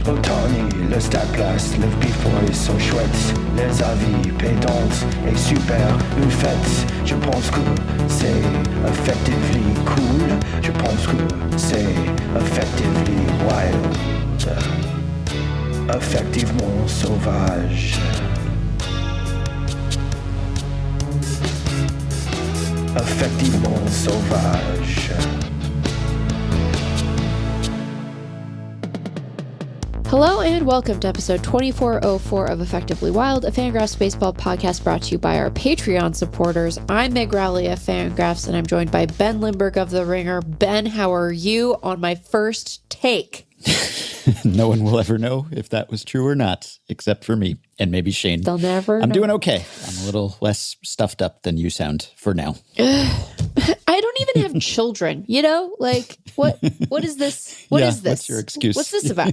Autant le stade place, le before ils sont chouettes. Les avis pédantes et super une fête. Je pense que c'est effectively cool. Je pense que c'est effectively wild. Effectivement sauvage. Effectivement sauvage. Hello and welcome to episode 2404 of Effectively Wild, a FanGraphs baseball podcast brought to you by our Patreon supporters. I'm Meg Rowley of FanGraphs, and I'm joined by Ben Lindbergh of The Ringer. Ben, how are you on my first take? No one will ever know if that was true or not, except for me and maybe Shane. They'll never know. I'm doing okay. I'm a little less stuffed up than you sound for now. I don't even have children, you know? Like, what is this? What is this? What's your excuse? What's this about?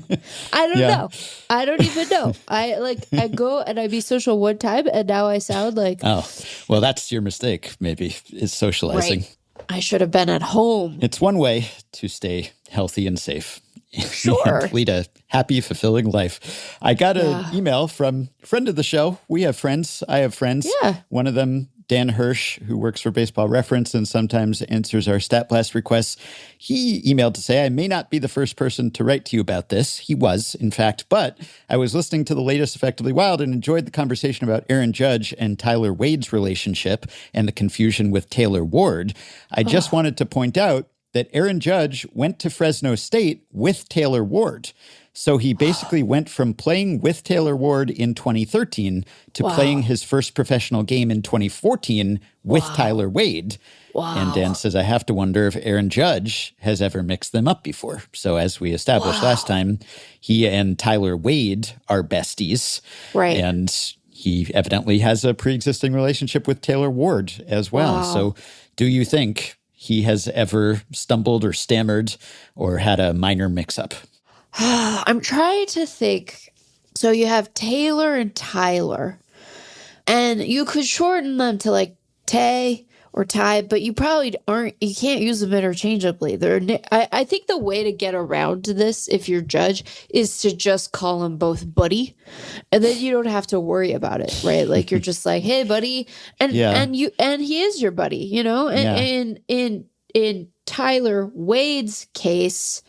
I don't know. I don't even know. I go and I be social one time and now I sound like... Oh, well, that's your mistake, maybe, is socializing. Right. I should have been at home. It's one way to stay healthy and safe. Sure. And lead a happy, fulfilling life. I got an email from a friend of the show. We have friends. I have friends. Yeah. One of them, Dan Hirsch, who works for Baseball Reference and sometimes answers our Stat Blast requests. He emailed to say, I may not be the first person to write to you about this. He was, in fact, but I was listening to the latest Effectively Wild and enjoyed the conversation about Aaron Judge and Tyler Wade's relationship and the confusion with Taylor Ward. I just wanted to point out that Aaron Judge went to Fresno State with Taylor Ward. So he basically went from playing with Taylor Ward in 2013 to playing his first professional game in 2014 with Tyler Wade. Wow. And Dan says, I have to wonder if Aaron Judge has ever mixed them up before. So as we established last time, he and Tyler Wade are besties. Right. And he evidently has a pre-existing relationship with Taylor Ward as well. Wow. So do you think he has ever stumbled or stammered or had a minor mix-up? I'm trying to think. So you have Taylor and Tyler, and you could shorten them to like Tay or Ty, but you probably you can't use them interchangeably. I think the way to get around to this, if you're Judge, is to just call them both buddy, and then you don't have to worry about it, right? Like you're just like, hey, buddy, and he is your buddy, you know. And in Tyler Wade's case,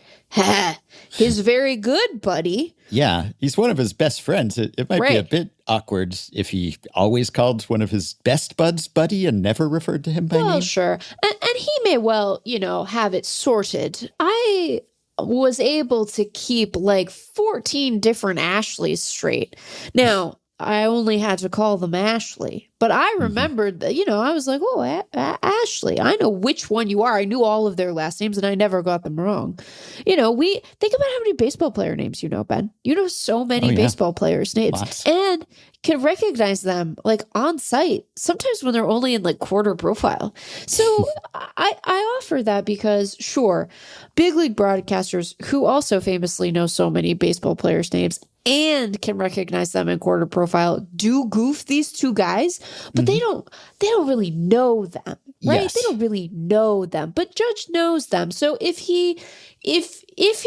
his very good buddy. Yeah, he's one of his best friends. It might be a bit awkward if he always called one of his best buds buddy and never referred to him by name. Well, sure. And he may well, have it sorted. I was able to keep like 14 different Ashleys straight. Now, I only had to call them Ashley. But I remembered that, I was like, oh, Ashley, I know which one you are. I knew all of their last names and I never got them wrong. We think about how many baseball player names you know, Ben. You know so many baseball players' names. Lots. And can recognize them like on site, sometimes when they're only in like quarter profile. So I offer that because, sure, big league broadcasters who also famously know so many baseball players' names and can recognize them in quarter profile do goof these two guys, but they don't really know them, right? Yes. They don't really know them, but Judge knows them. So if he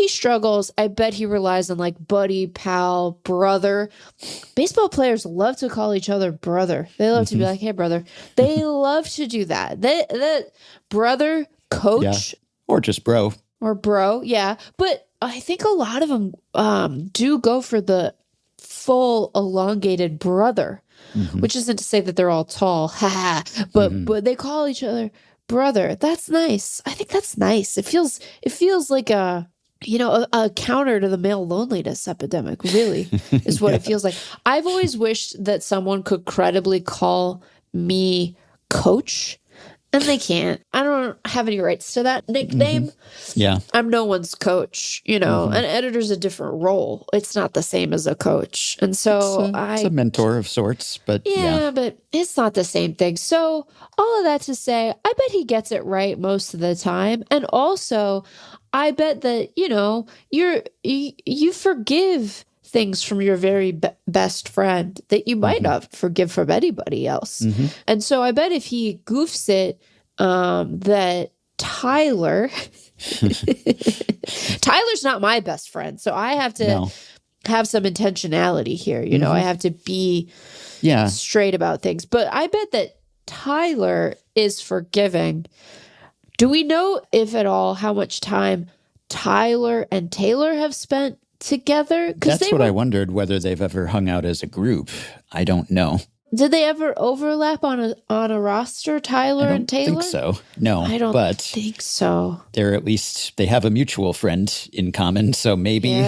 struggles, I bet he relies on like buddy, pal, brother. Baseball players love to call each other brother. They love to be like, hey, brother. They love to do that. That brother, coach. Yeah. Or just bro. Or bro, yeah. But I think a lot of them do go for the full elongated brother, which isn't to say that they're all tall, but they call each other brother. That's nice. I think that's nice. It feels like a counter to the male loneliness epidemic, really, is what it feels like. I've always wished that someone could credibly call me coach. And they can't. I don't have any rights to that nickname. Yeah. I'm no one's coach, An editor's a different role. It's not the same as a coach. And so it's a mentor of sorts, but yeah. But it's not the same thing. So all of that to say, I bet he gets it right most of the time. And also, I bet that, you forgive things from your very best friend that you might not forgive from anybody else. And so I bet if he goofs it, that Tyler's not my best friend. So I have to have some intentionality here. You know, I have to be straight about things. But I bet that Tyler is forgiving. Do we know, if at all, how much time Tyler and Taylor have spent together? That's what I wondered, whether they've ever hung out as a group. I don't know. Did they ever overlap on a roster, Tyler and Taylor? I don't think so. No, I don't think so. They have a mutual friend in common, so maybe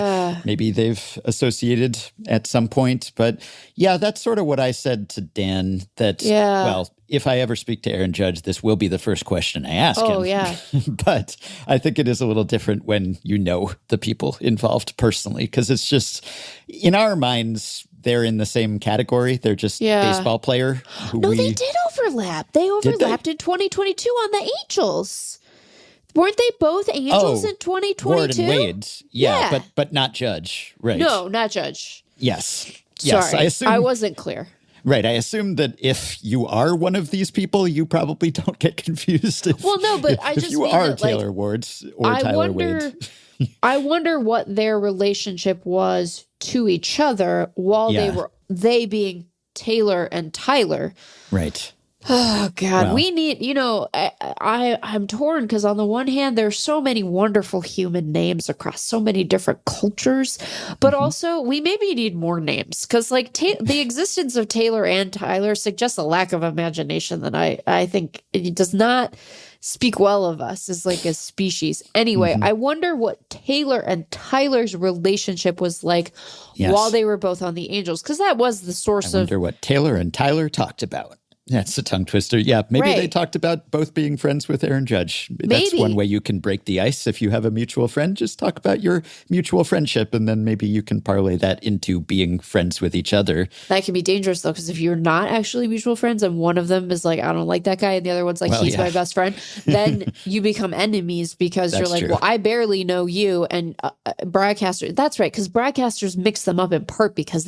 they've associated at some point. But yeah, that's sort of what I said to Dan, that, well, if I ever speak to Aaron Judge, this will be the first question I ask him. Oh, yeah. But I think it is a little different when you know the people involved personally, because it's just, in our minds, they're in the same category. They're just baseball player. They did overlap. They overlapped in 2022 on the Angels. Weren't they both Angels in 2022? Ward and Wade. Yeah. But not Judge. Right. No, not Judge. Yes. Sorry, I wasn't clear. Right. I assume that if you are one of these people, you probably don't get confused. If you are Taylor Ward or Tyler Wade. I wonder what their relationship was to each other while they being Taylor and Tyler. Right. Oh, God. We need, I'm torn because on the one hand, there's so many wonderful human names across so many different cultures, but also we maybe need more names because the existence of Taylor and Tyler suggests a lack of imagination that I think it does not speak well of us as a species. Anyway, I wonder what Taylor and Tyler's relationship was like while they were both on the Angels, because that was the source I wonder what Taylor and Tyler talked about. That's a tongue twister. Yeah, maybe they talked about both being friends with Aaron Judge. That's one way you can break the ice. If you have a mutual friend, just talk about your mutual friendship, and then maybe you can parlay that into being friends with each other. That can be dangerous, though, because if you're not actually mutual friends and one of them is I don't like that guy, and the other one's he's my best friend, then you become enemies because you're true. Well, I barely know you. And broadcasters, that's right, because broadcasters mix them up in part because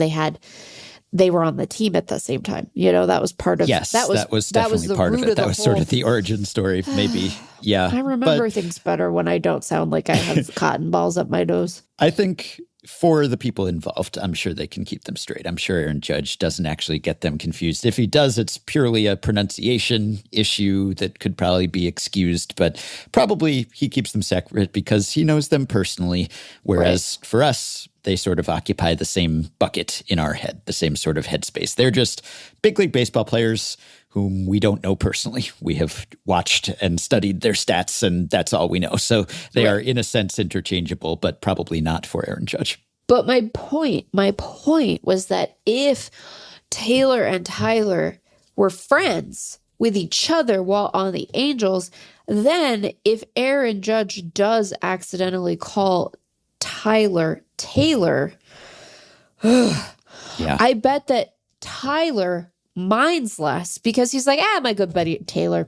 they were on the team at the same time. That was part of that was definitely part of it. That was sort of the origin story, maybe. Yeah. I remember things better when I don't sound like I have cotton balls up my nose. I think for the people involved, I'm sure they can keep them straight. I'm sure Aaron Judge doesn't actually get them confused. If he does, it's purely a pronunciation issue that could probably be excused, but probably he keeps them separate because he knows them personally, whereas for us, they sort of occupy the same bucket in our head, the same sort of headspace. They're just big league baseball players whom we don't know personally. We have watched and studied their stats, and that's all we know. So they are, in a sense, interchangeable, but probably not for Aaron Judge. But my point was that if Taylor and Tyler were friends with each other while on the Angels, then if Aaron Judge does accidentally call Tyler Taylor, I bet that Tyler minds less because he's like, my good buddy Taylor,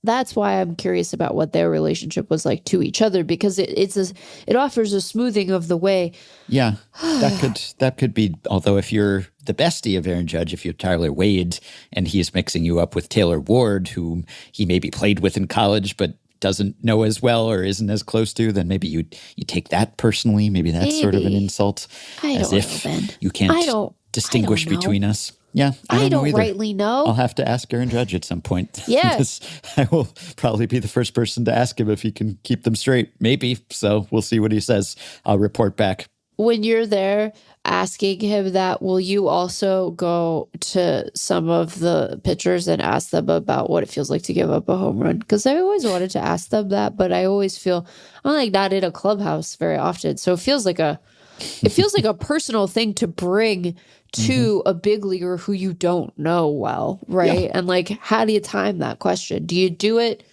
that's why I'm curious about what their relationship was like to each other, because it offers a smoothing of the way. Yeah, that could be. Although if you're the bestie of Aaron Judge, if you're Tyler Wade and he's mixing you up with Taylor Ward, whom he maybe played with in college, but doesn't know as well or isn't as close to, then maybe you take that personally. Maybe that's sort of an insult. You can't distinguish between us. Yeah, I don't rightly know. I'll have to ask Aaron Judge at some point. Yeah. I will probably be the first person to ask him if he can keep them straight. Maybe. So we'll see what he says. I'll report back. When you're there asking him that, will you also go to some of the pitchers and ask them about what it feels like to give up a home run? Because I always wanted to ask them that, but I always feel I'm not in a clubhouse very often. So it feels like a personal thing to bring to a big leaguer who you don't know well, right? Yeah. And how do you time that question? Do you do it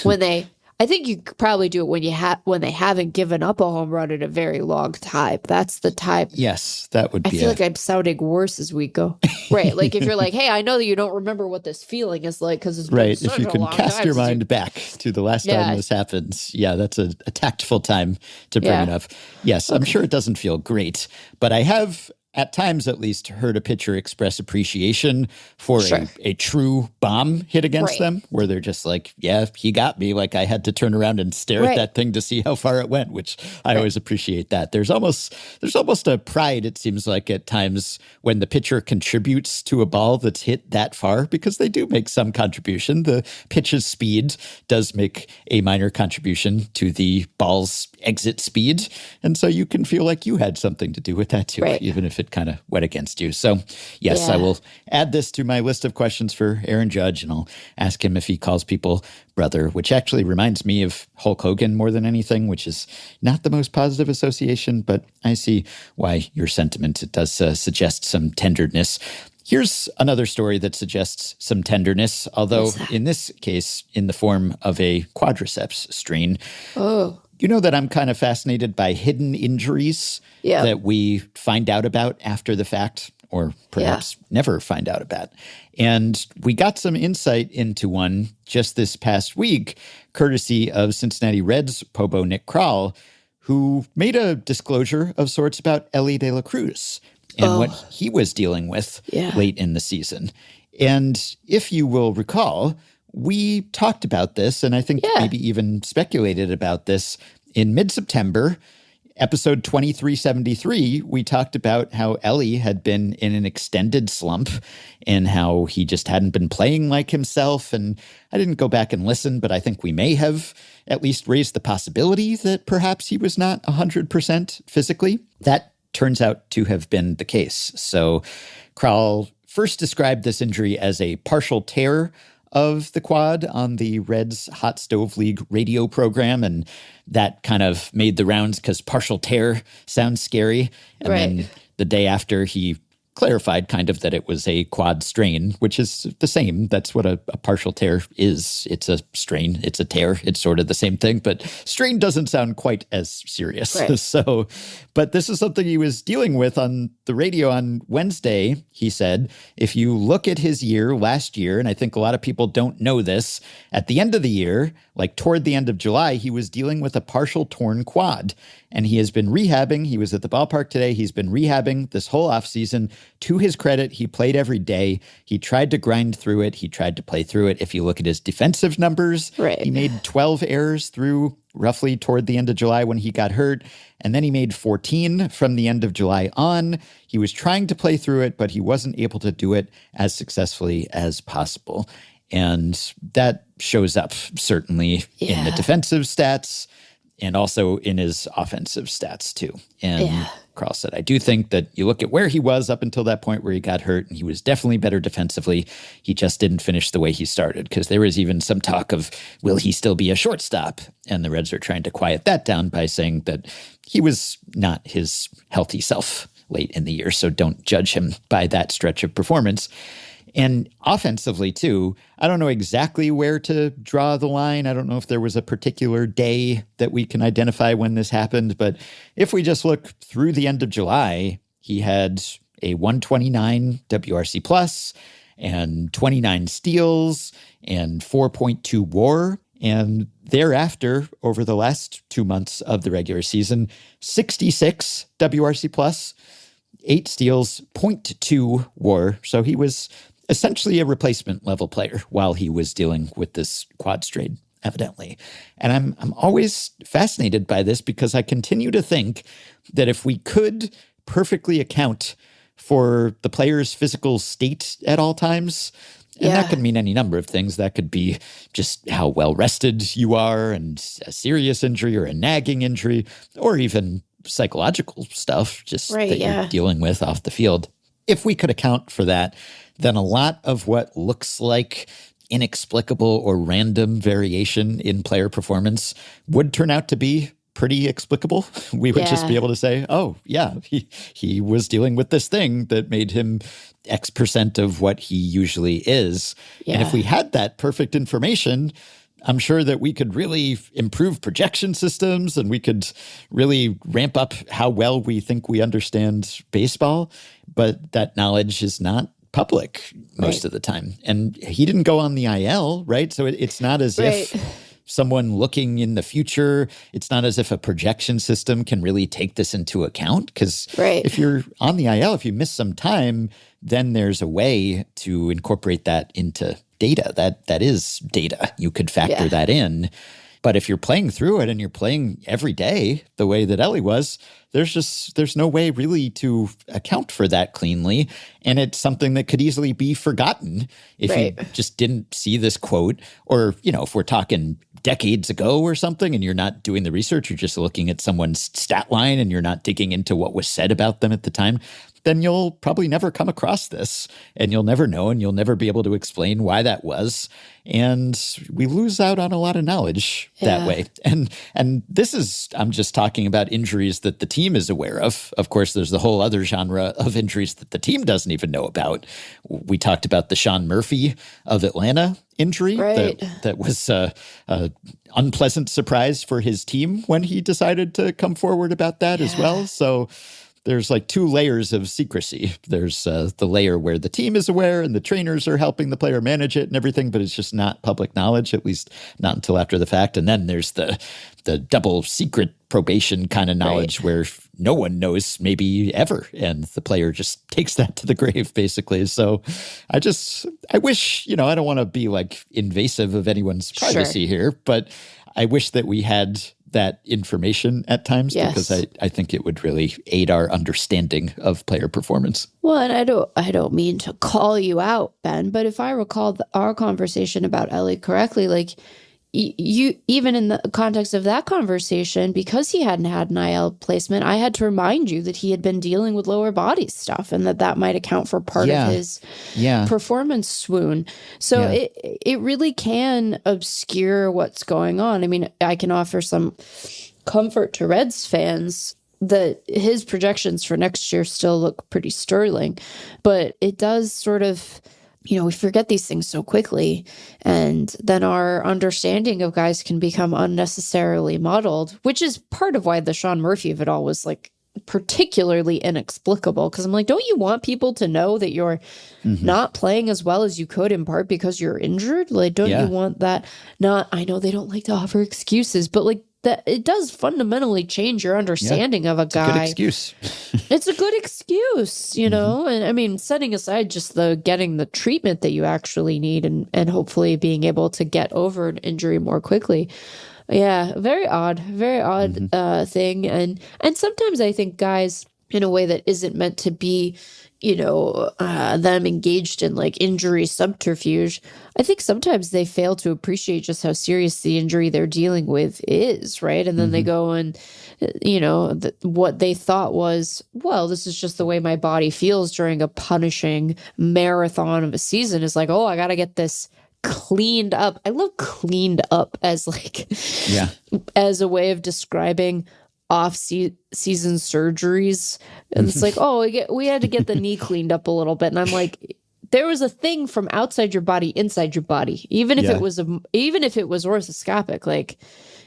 when I think you could probably do it when they haven't given up a home run in a very long time. That's the time. Yes, that would be. I feel like I'm sounding worse as we go. Right, if you're hey, I know that you don't remember what this feeling is like because it's been right. If you can cast your mind back to the last time this happens, that's a tactful time to bring it up. Yes, I'm sure it doesn't feel great, but I have at times at least, heard a pitcher express appreciation for Sure. a true bomb hit against Right. them, where they're just like, yeah, he got me. Like I had to turn around and stare at Right. that thing to see how far it went, which I always appreciate that. There's almost a pride, it seems like, at times when the pitcher contributes to a ball that's hit that far, because they do make some contribution. The pitch's speed does make a minor contribution to the ball's exit speed. And so you can feel like you had something to do with that too, Right. even if it kind of went against you. So yes, Yeah. I will add this to my list of questions for Aaron Judge, and I'll ask him if he calls people brother, which actually reminds me of Hulk Hogan more than anything, which is not the most positive association, but I see why your sentiment. It does suggest some tenderness. Here's another story that suggests some tenderness, although in this case, in the form of a quadriceps strain. Oh. You know that I'm kind of fascinated by hidden injuries Yeah. that we find out about after the fact, or perhaps never find out about. And we got some insight into one just this past week, courtesy of Cincinnati Reds Pobo Nick Krall, who made a disclosure of sorts about Ellie De La Cruz and what he was dealing with late in the season. And if you will recall, we talked about this, and I think maybe even speculated about this in mid-September. Episode 2373, we talked about how Ellie had been in an extended slump and how he just hadn't been playing like himself. And I didn't go back and listen, but I think we may have at least raised the possibility that perhaps he was not 100% physically. That turns out to have been the case. So Krall first described this injury as a partial tear of the quad on the Reds Hot Stove League radio program, and that kind of made the rounds because partial tear sounds scary. And then the day after, he clarified kind of that it was a quad strain, which is the same. That's what a partial tear is. It's a strain. It's a tear. It's sort of the same thing, but strain doesn't sound quite as serious. Right. So, but this is something he was dealing with on the radio on Wednesday. He said, if you look at his year last year, and I think a lot of people don't know this, at the end of the year, like toward the end of July, he was dealing with a partial torn quad. And he has been rehabbing. He was at the ballpark today. He's been rehabbing this whole offseason. To his credit, he played every day. He tried to grind through it. He tried to play through it. If you look at his defensive numbers, he made 12 errors through roughly toward the end of July when he got hurt. And then he made 14 from the end of July on. He was trying to play through it, but he wasn't able to do it as successfully as possible. And that shows up certainly in the defensive stats, and also in his offensive stats, too. And Krall said, I do think that you look at where he was up until that point where he got hurt, and he was definitely better defensively. He just didn't finish the way he started, because there was even some talk of, will he still be a shortstop? And the Reds are trying to quiet that down by saying that he was not his healthy self late in the year, so don't judge him by that stretch of performance. And offensively, too, I don't know exactly where to draw the line. I don't know if there was a particular day that we can identify when this happened. But if we just look through the end of July, he had a 129 WRC plus and 29 steals and 4.2 WAR. And thereafter, over the last 2 months of the regular season, 66 WRC plus, 8 steals, 0.2 WAR. So he was essentially a replacement level player while he was dealing with this quad strain, evidently. And I'm always fascinated by this, because I continue to think that if we could perfectly account for the player's physical state at all times, and that could mean any number of things. That could be just how well rested you are, and a serious injury or a nagging injury, or even psychological stuff just that you're dealing with off the field. If we could account for that, then a lot of what looks like inexplicable or random variation in player performance would turn out to be pretty explicable. We would just be able to say, oh, yeah, he was dealing with this thing that made him X percent of what he usually is. And if we had that perfect information, I'm sure that we could really improve projection systems, and we could really ramp up how well we think we understand baseball. But that knowledge is not public most of the time. And he didn't go on the IL, right? So it's not as if someone looking in the future. It's not as if a projection system can really take this into account, because if you're on the IL, if you miss some time, then there's a way to incorporate that into data. That is data. You could factor that in. But if you're playing through it and you're playing every day the way that Ellie was, there's no way really to account for that cleanly. And it's something that could easily be forgotten if you just didn't see this quote. Or, if we're talking decades ago or something and you're not doing the research, you're just looking at someone's stat line and you're not digging into what was said about them at the time, then you'll probably never come across this and you'll never know and you'll never be able to explain why that was. And we lose out on a lot of knowledge that way. And this is, I'm just talking about injuries that the team is aware of. Of course, there's the whole other genre of injuries that the team doesn't even know about. We talked about the Sean Murphy of Atlanta injury. That was an unpleasant surprise for his team when he decided to come forward about that as well. So there's like two layers of secrecy. There's the layer where the team is aware and the trainers are helping the player manage it and everything, but it's just not public knowledge, at least not until after the fact. And then there's the double secret probation kind of knowledge where no one knows maybe ever. And the player just takes that to the grave, basically. So I wish, I don't want to be like invasive of anyone's privacy here, but I wish that we had that information at times because I think it would really aid our understanding of player performance. Well, and I don't mean to call you out, Ben, but if I recall our conversation about Ellie correctly, like you even in the context of that conversation, because he hadn't had an IL placement, I had to remind you that he had been dealing with lower body stuff and that might account for part of his performance swoon. So it really can obscure what's going on. I mean, I can offer some comfort to Reds fans that his projections for next year still look pretty sterling, but it does sort of, we forget these things so quickly, and then our understanding of guys can become unnecessarily muddled, which is part of why the Sean Murphy of it all was like particularly inexplicable. Because I'm like, don't you want people to know that you're not playing as well as you could in part because you're injured? Like, don't you want that? I know they don't like to offer excuses, but like, that it does fundamentally change your understanding of a guy. It's a good excuse. It's a good excuse, know? And I mean, setting aside just getting the treatment that you actually need and hopefully being able to get over an injury more quickly. Yeah, very odd thing. And sometimes I think guys, in a way that isn't meant to be, them engaged in like injury subterfuge, I think sometimes they fail to appreciate just how serious the injury they're dealing with is, right? And then they go and, what they thought was, well, this is just the way my body feels during a punishing marathon of a season, is like, oh, I got to get this cleaned up. I love cleaned up as as a way of describing off-season surgeries. And it's like, oh, we had to get the knee cleaned up a little bit. And I'm like, there was a thing from outside your body, inside your body. Even if it was orthoscopic, like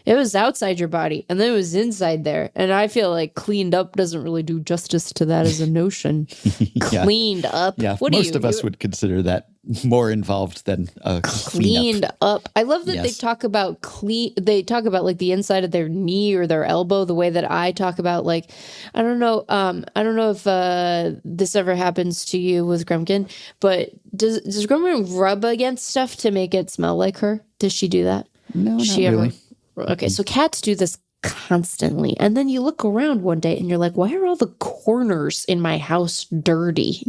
it was outside your body and then it was inside there. And I feel like cleaned up doesn't really do justice to that as a notion. Cleaned up. Yeah, most of us would consider that more involved than cleaned up. I love that they talk about they talk about like the inside of their knee or their elbow the way that I talk about, like, I don't know if this ever happens to you with Grumpkin, but does Grumpkin rub against stuff to make it smell like her? Does she do that? No, not really. Okay, so cats do this constantly. And then you look around one day and you're like, why are all the corners in my house dirty?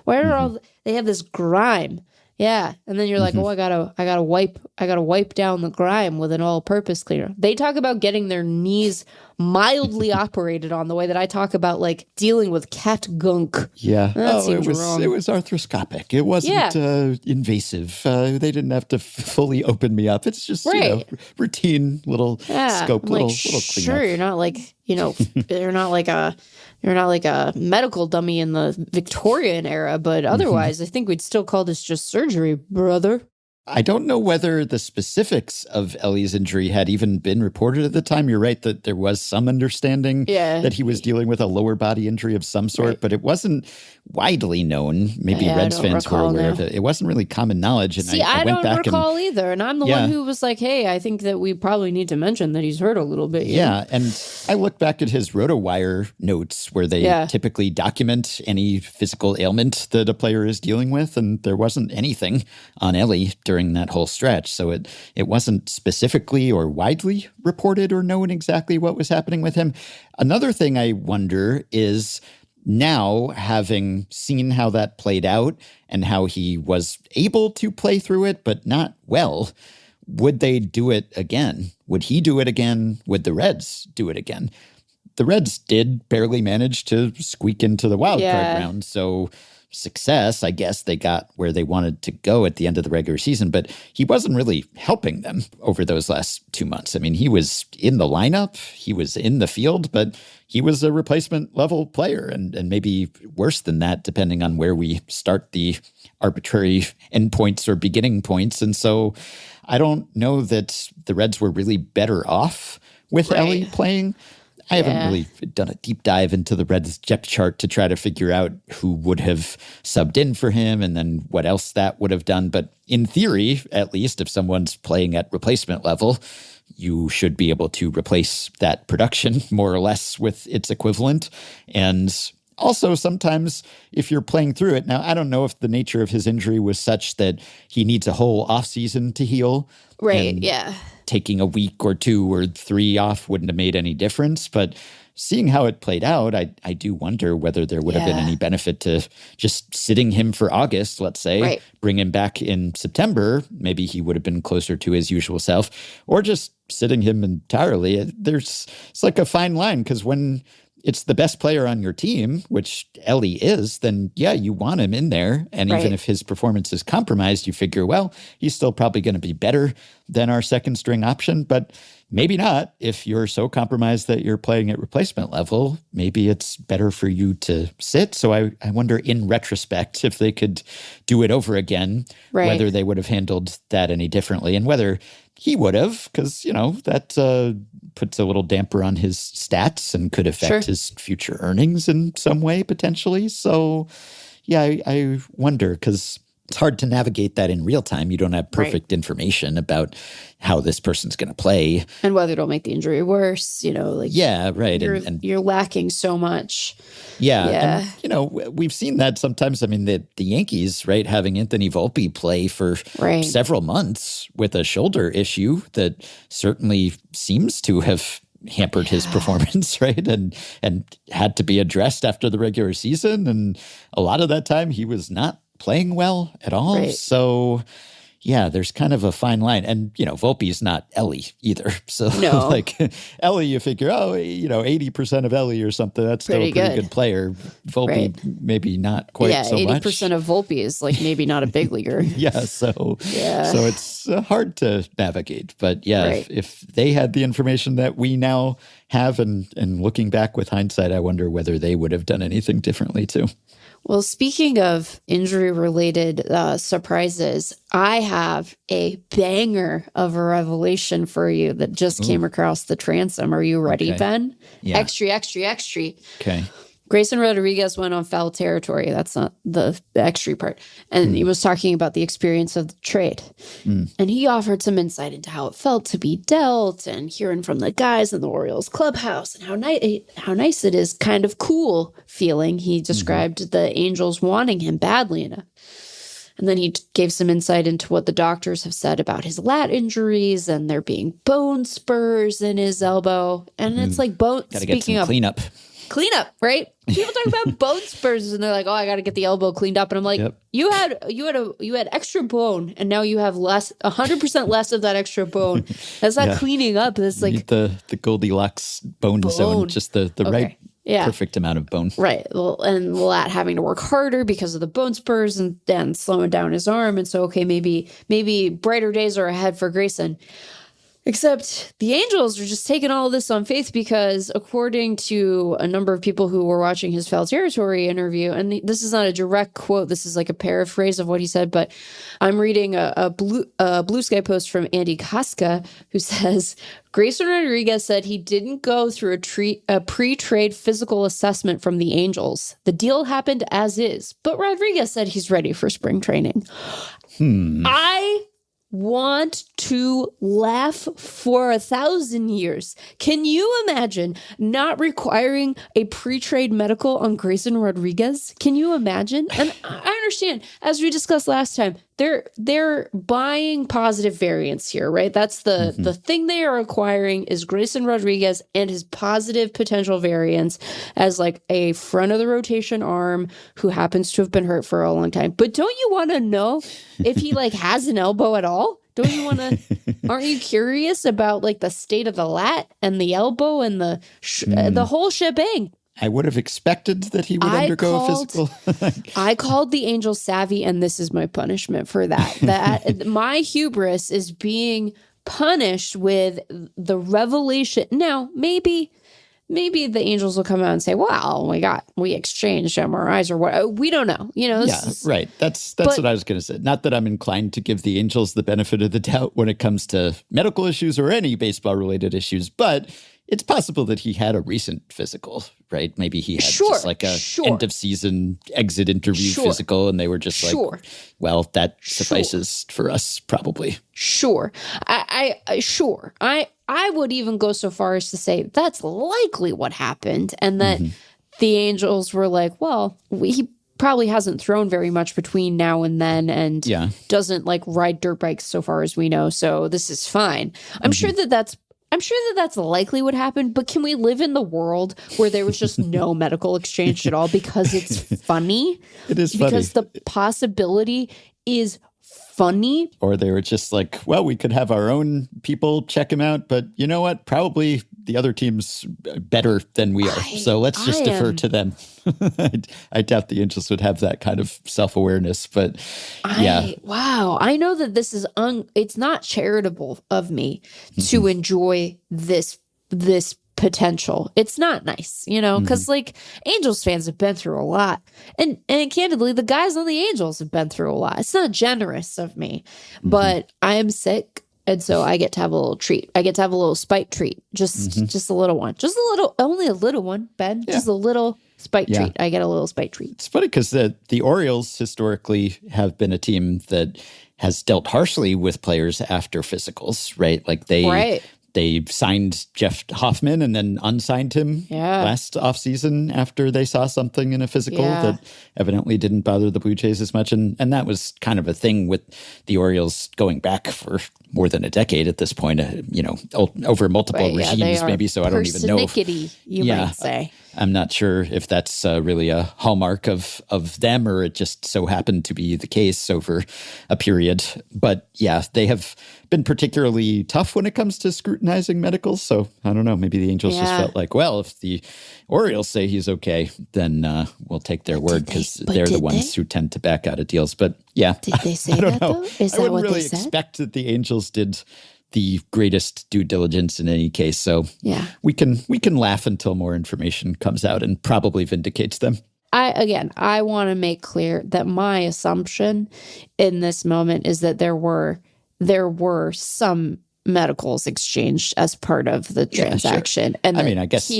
Why are they have this grime? Yeah. And then you're like, oh, I gotta wipe down the grime with an all-purpose cleaner. They talk about getting their knees mildly operated on the way that I talk about like dealing with cat gunk. Yeah. It was arthroscopic. It wasn't invasive. They didn't have to fully open me up. It's just routine little scope, little cleanup. Sure, you're not like you're not like a medical dummy in the Victorian era, but otherwise, I think we'd still call this just surgery, brother. I don't know whether the specifics of Ellie's injury had even been reported at the time. You're right that there was some understanding that he was dealing with a lower body injury of some sort, but it wasn't widely known. Maybe Reds fans were aware of it. It wasn't really common knowledge. And See, I don't recall either. And I'm the one who was like, hey, I think that we probably need to mention that he's hurt a little bit. Yeah. And I look back at his RotoWire notes where they typically document any physical ailment that a player is dealing with. And there wasn't anything on Ellie during that whole stretch. So it wasn't specifically or widely reported or known exactly what was happening with him. Another thing I wonder is now, having seen how that played out and how he was able to play through it, but not well, would they do it again? Would he do it again? Would the Reds do it again? The Reds did barely manage to squeak into the wild card round. So success, I guess they got where they wanted to go at the end of the regular season, but he wasn't really helping them over those last 2 months. I mean, he was in the lineup, he was in the field, but he was a replacement level player and maybe worse than that, depending on where we start the arbitrary endpoints or beginning points. And so I don't know that the Reds were really better off with Ellie playing. I haven't really done a deep dive into the Reds depth chart to try to figure out who would have subbed in for him and then what else that would have done. But in theory, at least, if someone's playing at replacement level, you should be able to replace that production more or less with its equivalent. And also, sometimes if you're playing through it, now I don't know if the nature of his injury was such that he needs a whole offseason to heal. Right, yeah. Taking a week or 2 or 3 off wouldn't have made any difference. But seeing how it played out, I do wonder whether there would have been any benefit to just sitting him for August, let's say, bring him back in September. Maybe he would have been closer to his usual self, or just sitting him entirely. It's like a fine line, because when it's the best player on your team, which Ellie is, then you want him in there. And even if his performance is compromised, you figure, well, he's still probably going to be better than our second string option, but maybe not. If you're so compromised that you're playing at replacement level, maybe it's better for you to sit. So I wonder in retrospect if they could do it over again, whether they would have handled that any differently and whether he would have, because, that puts a little damper on his stats and could affect his future earnings in some way, potentially. So, I wonder, because it's hard to navigate that in real time. You don't have perfect information about how this person's going to play. And whether it'll make the injury worse, You're lacking so much. Yeah. And, we've seen that sometimes. I mean, the Yankees, having Anthony Volpe play for several months with a shoulder issue that certainly seems to have hampered his performance, and had to be addressed after the regular season. And a lot of that time he was not playing well at all. So there's kind of a fine line. And, Volpe's not Ellie either. So Ellie, you figure, 80% of Ellie or something, that's still a pretty good player. Volpe, maybe not quite so much. 80% of Volpe is maybe not a big leaguer. So it's hard to navigate. But if they had the information that we now have and looking back with hindsight, I wonder whether they would have done anything differently too. Well, speaking of injury-related surprises, I have a banger of a revelation for you that just came across the transom. Are you ready, Ben? Yeah. Extra. Okay. Grayson Rodriguez went on foul territory. That's not the extra part. And he was talking about the experience of the trade. And he offered some insight into how it felt to be dealt and hearing from the guys in the Orioles clubhouse and how nice it is, kind of cool feeling. He described the Angels wanting him badly enough. And then he gave some insight into what the doctors have said about his lat injuries and there being bone spurs in his elbow. And it's like bone. Got to get some cleanup, right? People talk about bone spurs and they're like, "Oh, I got to get the elbow cleaned up." And I'm like, "You had extra bone, and now you have 100% less of that extra bone. That's not cleaning up. That's like the Goldilocks bone zone, just the right perfect amount of bone." Right. Well, and Lat having to work harder because of the bone spurs and then slowing down his arm. And so, maybe brighter days are ahead for Grayson. Except the Angels are just taking all of this on faith because according to a number of people who were watching his Foul Territory interview, and this is not a direct quote, this is like a paraphrase of what he said, but I'm reading a Blue Sky post from Andy Casca who says, Grayson Rodriguez said he didn't go through a pre-trade physical assessment from the Angels. The deal happened as is, but Rodriguez said he's ready for spring training. I want to laugh for 1,000 years. Can you imagine not requiring a pre-trade medical on Grayson Rodriguez? Can you imagine? And I understand, as we discussed last time, they're buying positive variants here, right? That's the thing they are acquiring is Grayson Rodriguez and his positive potential variants as like a front of the rotation arm who happens to have been hurt for a long time. But don't you want to know if he like has an elbow at all? Don't you want to, aren't you curious about like the state of the lat and the elbow and the whole shebang? I would have expected that he would undergo a physical. I called the Angels savvy, and this is my punishment for that. That my hubris is being punished with the revelation. Now, maybe the Angels will come out and say, "Well, we exchanged MRIs or what." We don't know. You know. Right. That's what I was going to say. Not that I'm inclined to give the Angels the benefit of the doubt when it comes to medical issues or any baseball-related issues, but it's possible that he had a recent physical, right? Maybe he had just like a end of season exit interview physical, and they were just like, well, that suffices for us, probably. Sure. I would even go so far as to say that's likely what happened, and that the Angels were like, well, he probably hasn't thrown very much between now and then, and doesn't like ride dirt bikes so far as we know, so this is fine. I'm sure that that's likely what happened, but can we live in the world where there was just no medical exchange at all because it's funny? It is funny. Because the possibility is funny. Or they were just like, well, we could have our own people check him out, but you know what? Probably the other team's better than we are. So let's just defer to them. I doubt the Angels would have that kind of self-awareness, but wow. I know that this is, it's not charitable of me to enjoy this potential. It's not nice, you know, because like Angels fans have been through a lot, and candidly, the guys on the Angels have been through a lot. It's not generous of me, but I am sick, and so I get to have a little treat. I get to have a little spite treat, just a little one, only a little one, Ben, just a little spite treat. I get a little spite treat. It's funny because the Orioles historically have been a team that has dealt harshly with players after physicals, right? Like they signed Jeff Hoffman and then unsigned him last offseason after they saw something in a physical that evidently didn't bother the Blue Jays as much. And that was kind of a thing with the Orioles going back for more than a decade at this point, over multiple regimes maybe. So I don't even know. You might say. I'm not sure if that's really a hallmark of them or it just so happened to be the case over a period. But yeah, they have been particularly tough when it comes to scrutinizing medicals. So I don't know, maybe the Angels just felt like, well, if the Orioles say he's okay, then we'll take their word because they're the ones who tend to back out of deals. But yeah. Did they say that though? Is that what they said? I wouldn't really expect that the Angels did the greatest due diligence in any case. So we can laugh until more information comes out and probably vindicates them. I want to make clear that my assumption in this moment is that there were some medicals exchanged as part of the transaction. And I mean, I guess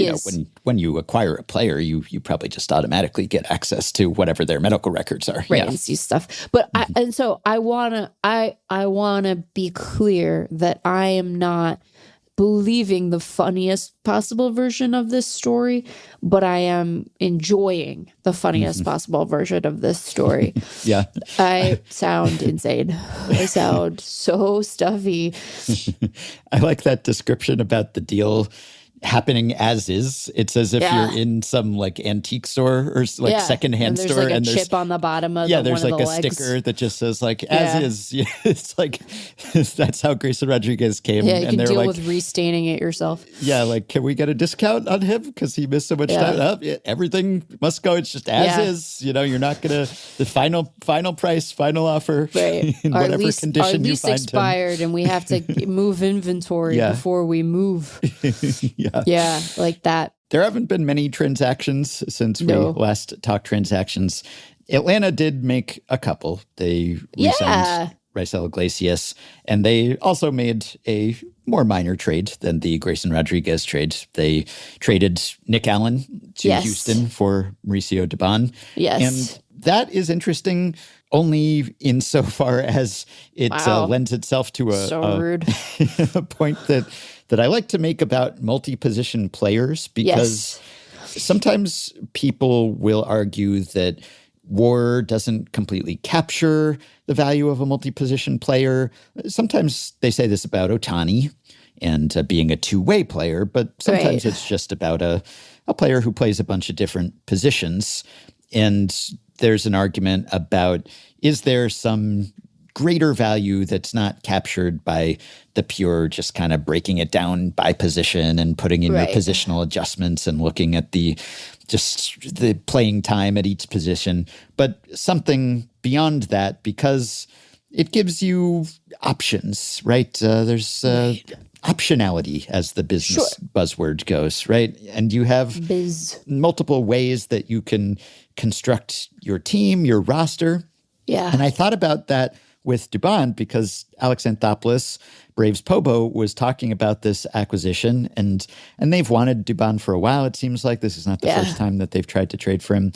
when you acquire a player, you probably just automatically get access to whatever their medical records are, right? And see stuff. But I wanna be clear that I am not believing the funniest possible version of this story, but I am enjoying the funniest possible version of this story. I sound insane. I sound so stuffy. I like that description about the deal happening as is. It's as if you're in some like antique store or like secondhand and store. Like and there's a chip on the bottom of there's one like of the a legs. sticker that just says like as is. Yeah, it's like that's how Grayson Rodriguez came. Yeah, you and can deal like, with restaining it yourself. Yeah, like can we get a discount on him because he missed so much time? Oh, everything must go. It's just as is. You know, you're not gonna the final price, final offer, right? In our whatever lease, condition our lease you find expired, and we have to move inventory before we move. Yeah, like that. There haven't been many transactions since we last talked transactions. Atlanta did make a couple. They re-signed Raisel Iglesias, and they also made a more minor trade than the Grayson Rodriguez trade. They traded Nick Allen to Houston for Mauricio Dubon. Yes. And that is interesting only insofar as it lends itself to a point that I like to make about multi-position players, because sometimes people will argue that WAR doesn't completely capture the value of a multi-position player. Sometimes they say this about Ohtani and being a two-way player, but sometimes it's just about a player who plays a bunch of different positions. And there's an argument about, is there some greater value that's not captured by the pure just kind of breaking it down by position and putting in your positional adjustments and looking at the playing time at each position, but something beyond that, because it gives you options, right? There's optionality, as the business buzzword goes, right? And you have multiple ways that you can construct your team, your roster. Yeah. And I thought about that with Dubon because Alex Anthopoulos, Braves Pobo, was talking about this acquisition, and they've wanted Dubon for a while. It seems like this is not the first time that they've tried to trade for him.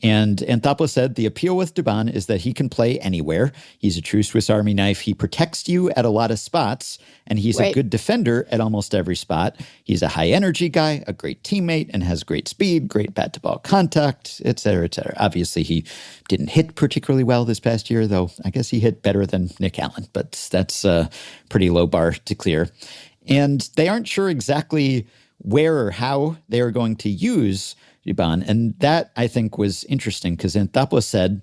And Anthopoulos said the appeal with Dubon is that he can play anywhere. He's a true Swiss Army knife. He protects you at a lot of spots, and he's a good defender at almost every spot. He's a high-energy guy, a great teammate, and has great speed, great bat-to-ball contact, et cetera, et cetera. Obviously, he didn't hit particularly well this past year, though I guess he hit better than Nick Allen, but that's a pretty low bar to clear. And they aren't sure exactly where or how they are going to use Dubon. And that, I think, was interesting because Anthopoulos said,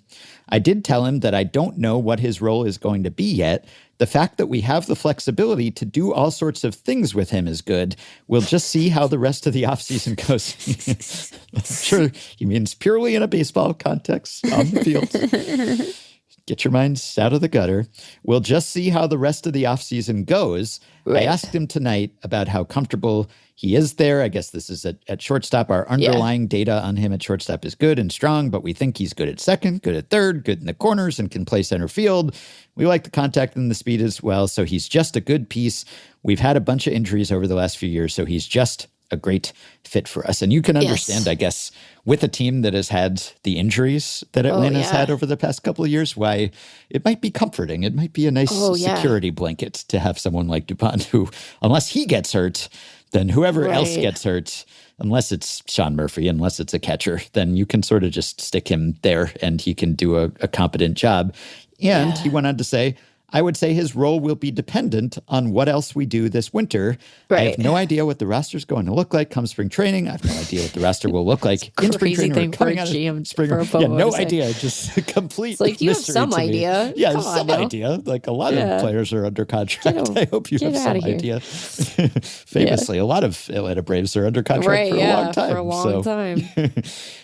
I did tell him that I don't know what his role is going to be yet. The fact that we have the flexibility to do all sorts of things with him is good. We'll just see how the rest of the offseason goes. I'm sure he means purely in a baseball context on the field. Get your minds out of the gutter. We'll just see how the rest of the offseason goes. I asked him tonight about how comfortable he is there. I guess this is at shortstop. Our underlying data on him at shortstop is good and strong, but we think he's good at second, good at third, good in the corners, and can play center field. We like the contact and the speed as well, so he's just a good piece. We've had a bunch of injuries over the last few years, so he's just a great fit for us. And you can understand, I guess, with a team that has had the injuries that Atlanta's had over the past couple of years, why it might be comforting. It might be a nice security blanket to have someone like Dubon who, unless he gets hurt, then whoever else gets hurt, unless it's Sean Murphy, unless it's a catcher, then you can sort of just stick him there and he can do a competent job. And he went on to say, I would say his role will be dependent on what else we do this winter. I have no idea what the roster is going to look like come spring training. I have no idea what the roster will look like in spring training. Coming out of spring, no idea. Just complete. It's like you have some idea. Yeah, some idea. Like a lot of players are under contract. I hope you have some idea. Famously, a lot of Atlanta Braves are under contract for a long time. For a long time.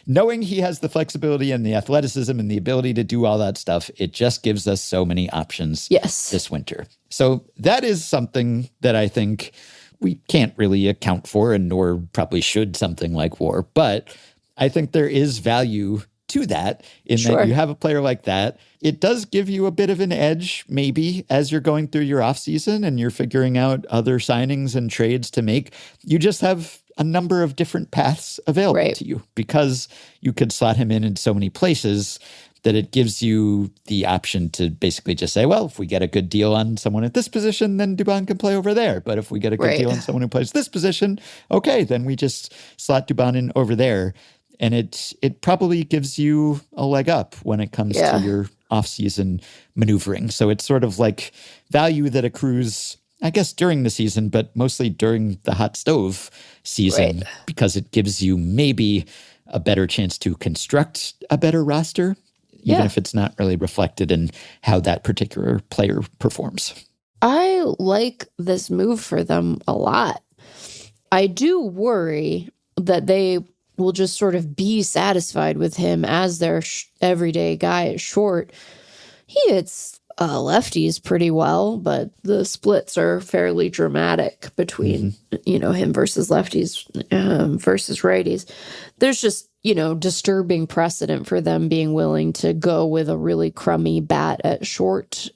Knowing he has the flexibility and the athleticism and the ability to do all that stuff, it just gives us so many options. This winter. So that is something that I think we can't really account for, and nor probably should something like WAR. But I think there is value to that in that you have a player like that. It does give you a bit of an edge, maybe, as you're going through your offseason and you're figuring out other signings and trades to make. You just have a number of different paths available to you because you could slot him in so many places that it gives you the option to basically just say, well, if we get a good deal on someone at this position, then Dubon can play over there. But if we get a good deal on someone who plays this position, okay, then we just slot Dubon in over there. And it probably gives you a leg up when it comes to your off-season maneuvering. So it's sort of like value that accrues I guess during the season, but mostly during the hot stove season, Right. because it gives you maybe a better chance to construct a better roster, even if it's not really reflected in how that particular player performs. I like this move for them a lot. I do worry that they will just sort of be satisfied with him as their everyday guy at short. He hits lefties pretty well, but the splits are fairly dramatic between, him versus lefties versus righties. There's just, disturbing precedent for them being willing to go with a really crummy bat at short,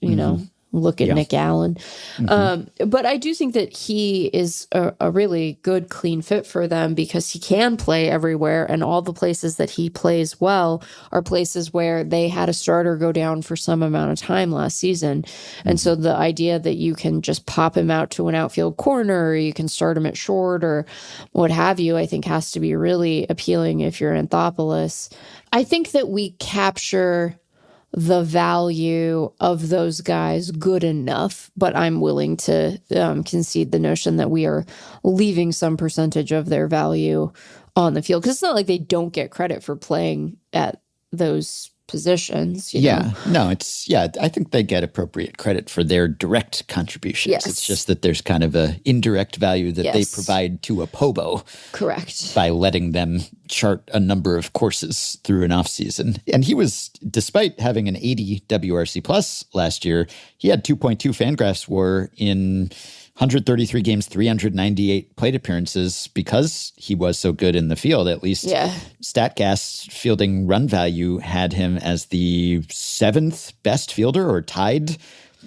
Look at Nick Allen. But I do think that he is a really good, clean fit for them because he can play everywhere. And all the places that he plays well are places where they had a starter go down for some amount of time last season. And so the idea that you can just pop him out to an outfield corner or you can start him at short or what have you, I think has to be really appealing if you're Anthopoulos. I think that we capture the value of those guys good enough, but I'm willing to concede the notion that we are leaving some percentage of their value on the field. Because it's not like they don't get credit for playing at those positions. You know? No, I think they get appropriate credit for their direct contributions. Yes. It's just that there's kind of a indirect value that they provide to a Pobo. Correct. By letting them chart a number of courses through an off season. And he was, despite having an 80 WRC plus last year, he had 2.2 FanGraphs WAR in 133 games, 398 plate appearances because he was so good in the field. At least StatCast fielding run value had him as the 7th best fielder or tied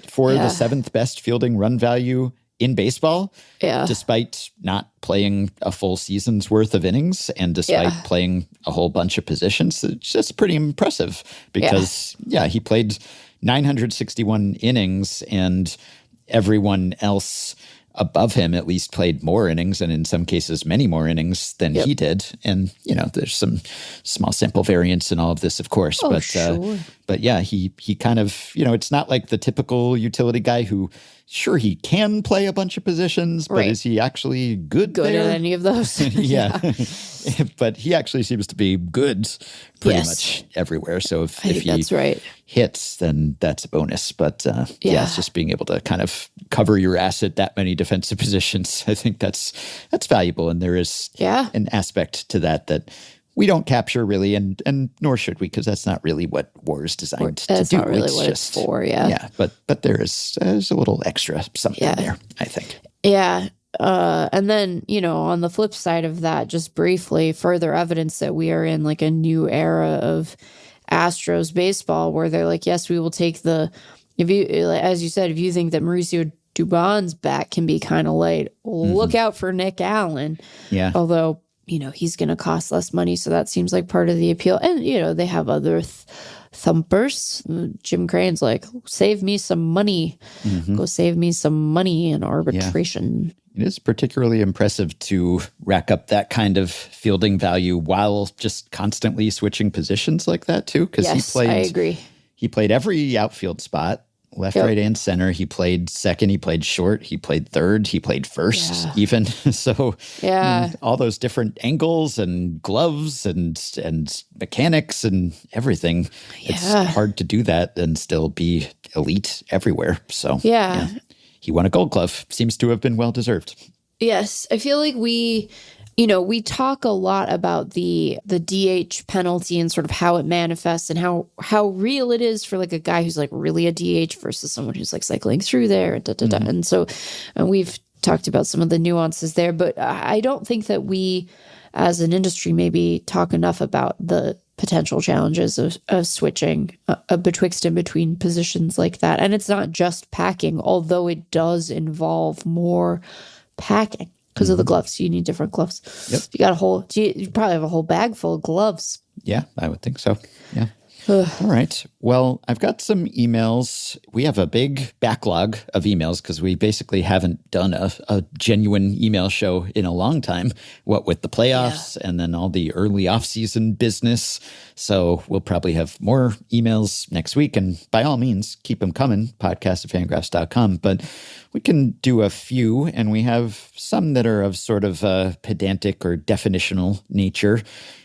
for the 7th best fielding run value in baseball, despite not playing a full season's worth of innings and despite playing a whole bunch of positions. It's just pretty impressive because, he played 961 innings and everyone else above him at least played more innings and in some cases many more innings than he did. And, there's some small sample variance in all of this, of course. But he kind of, it's not like the typical utility guy who, sure, he can play a bunch of positions, but is he actually good there? At any of those? But he actually seems to be good pretty much everywhere. So if he hits, then that's a bonus. But it's just being able to kind of cover your ass at that many defensive positions. I think that's valuable. And there is an aspect to that we don't capture really, and nor should we, because that's not really what WAR is designed to do. That's not really what it's for, but there's a little extra something there, I think. And then, on the flip side of that, just briefly, further evidence that we are in like a new era of Astros baseball where they're like, yes, we will take as you said, if you think that Mauricio Dubon's bat can be kind of late, look out for Nick Allen. Yeah. Although, he's going to cost less money. So that seems like part of the appeal. And, they have other thumpers. Jim Crane's like, save me some money. Go save me some money in arbitration. It is particularly impressive to rack up that kind of fielding value while just constantly switching positions like that too. Because I agree. He played every outfield spot. Left, right, and center. He played second. He played short. He played third. He played first, even. So, all those different angles and gloves and mechanics and everything. It's hard to do that and still be elite everywhere. So, he won a Gold Glove. Seems to have been well deserved. Yes, I feel like we talk a lot about the DH penalty and sort of how it manifests and how real it is for like a guy who's like really a DH versus someone who's like cycling through there. And so we've talked about some of the nuances there, but I don't think that we as an industry maybe talk enough about the potential challenges of switching betwixt and between positions like that. And it's not just packing, although it does involve more packing. Because of the gloves. You need different gloves. Yep. You probably have a whole bag full of gloves. Yeah, I would think so. Yeah. All right. Well, I've got some emails. We have a big backlog of emails because we basically haven't done a genuine email show in a long time, what with the playoffs and then all the early off-season business. So we'll probably have more emails next week. And by all means, keep them coming, podcast@fangraphs.com. But we can do a few, and we have some that are of sort of a pedantic or definitional nature.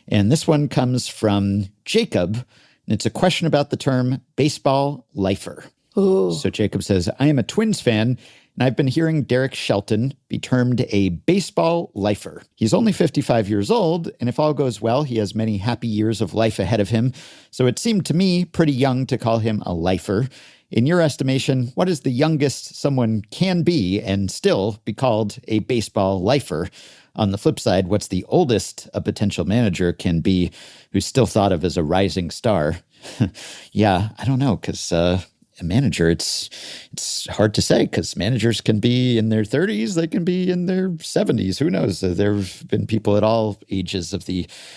And this one comes from Jacob. And it's a question about the term baseball lifer. Ooh. So Jacob says, I am a Twins fan, and I've been hearing Derek Shelton be termed a baseball lifer. He's only 55 years old, and if all goes well, he has many happy years of life ahead of him. So it seemed to me pretty young to call him a lifer. In your estimation, what is the youngest someone can be and still be called a baseball lifer? On the flip side, what's the oldest a potential manager can be who's still thought of as a rising star? Yeah, I don't know, because a manager, it's hard to say, because managers can be in their 30s, they can be in their 70s. Who knows? There have been people at all ages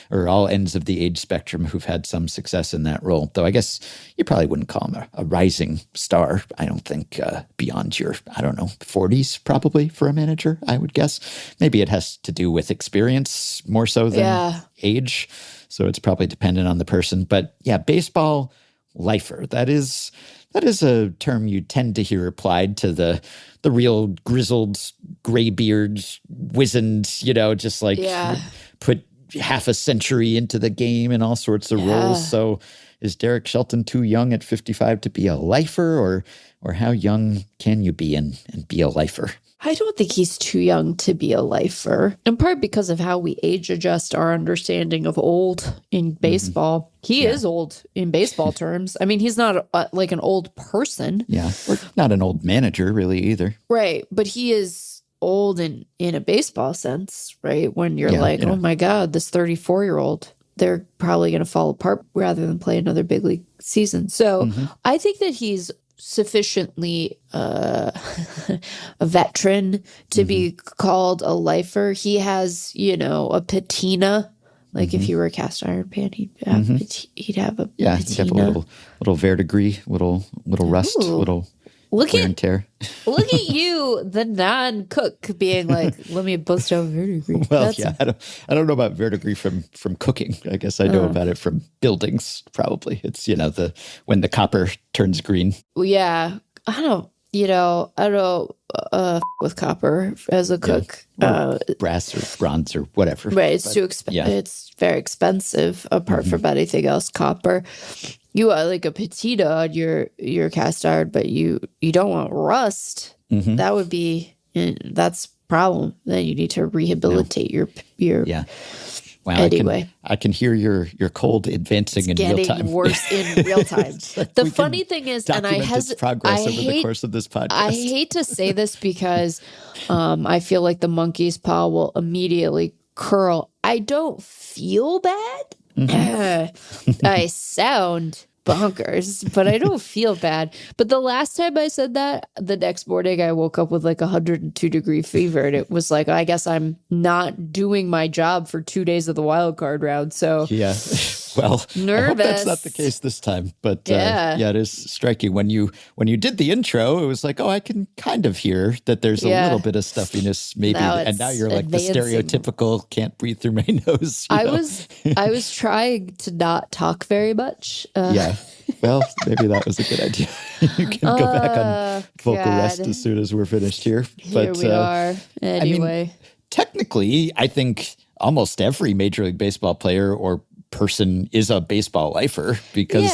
or all ends of the age spectrum who've had some success in that role. Though I guess you probably wouldn't call him a rising star. I don't think beyond your, 40s probably for a manager, I would guess. Maybe it has to do with experience more so than age. So it's probably dependent on the person. But yeah, baseball lifer, that is a term you tend to hear applied to the real grizzled, graybeard, wizened, just like put half a century into the game and all sorts of roles. So is Derek Shelton too young at 55 to be a lifer, or how young can you be and be a lifer? I don't think he's too young to be a lifer, in part because of how we age adjust our understanding of old in baseball. He is old in baseball terms. I mean, he's not like an old person. Yeah, or not an old manager really either. Right, but he is old in a baseball sense, right? When you're oh my God, this 34-year-old, they're probably going to fall apart rather than play another big league season. So I think that he's sufficiently a veteran to be called a lifer. He has, a patina. Like if you were a cast iron pan, he'd have a patina. He'd have a little verdigris, little rust, little wear and tear. Look at you, the non-cook, being like, let me bust out verdigris. Well, I don't know about verdigris from cooking. I guess I know about it from buildings, probably. It's, when the copper turns green. Well, yeah. I don't with copper as a cook. Brass or bronze or whatever. Right. It's too expensive. It's very expensive apart from anything else. Copper. You are like a patina on your cast iron, but you don't want rust. That would be, that's a problem. Then you need to rehabilitate your Wow, anyway. I can hear your cold advancing in real time. Getting worse in real time. Like the funny thing is, and I progress over the course of this podcast. I hate to say this because I feel like the monkey's paw will immediately curl. I don't feel bad. I sound bonkers, but I don't feel bad. But the last time I said that, the next morning I woke up with like 102-degree fever, and it was like, I guess I'm not doing my job for 2 days of the wild card round. So yeah, well, nervous. I hope that's not the case this time. But it is striking when you did the intro. It was like, oh, I can kind of hear that there's a little bit of stuffiness, maybe, and now you're like advancing. The stereotypical can't breathe through my nose. I was trying to not talk very much. Well, maybe that was a good idea. You can go back on vocal rest as soon as we're finished here. But here we are. Anyway. I mean, technically, I think almost every Major League Baseball player or person is a baseball lifer because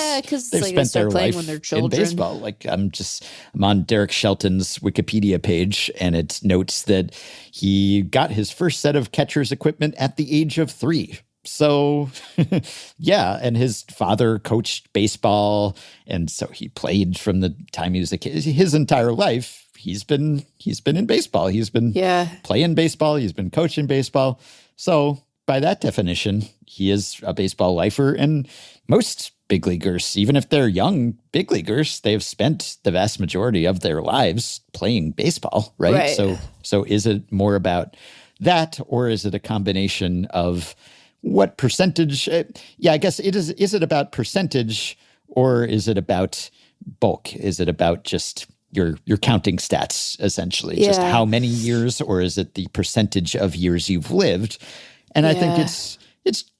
they've spent their life when they're children. In baseball. Like I'm on Derek Shelton's Wikipedia page, and it notes that he got his first set of catcher's equipment at the age of 3. So, and his father coached baseball, and so he played from the time he was a kid. His entire life, he's been in baseball. He's been playing baseball. He's been coaching baseball. So, by that definition, he is a baseball lifer. And most big leaguers, even if they're young big leaguers, they've spent the vast majority of their lives playing baseball, right? So is it more about that, or is it a combination of what percentage? I guess it is. Is it about percentage or is it about bulk? Is it about just your counting stats, essentially? Just how many years, or is it the percentage of years you've lived? And I think it's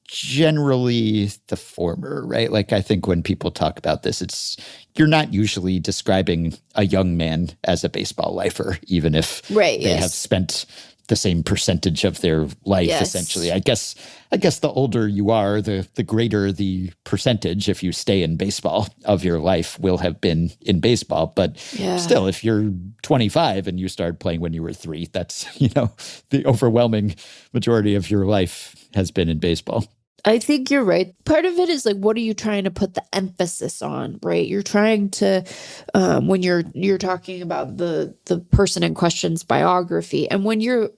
generally the former, right? Like, I think when people talk about this, you're not usually describing a young man as a baseball lifer, even if they have spent the same percentage of their life, essentially. I guess the older you are, the greater the percentage, if you stay in baseball, of your life will have been in baseball. But still, if you're 25 and you started playing when you were 3, that's, the overwhelming majority of your life has been in baseball. I think you're right. Part of it is like, what are you trying to put the emphasis on, right? You're trying to, when you're talking about the person in question's biography, and when you're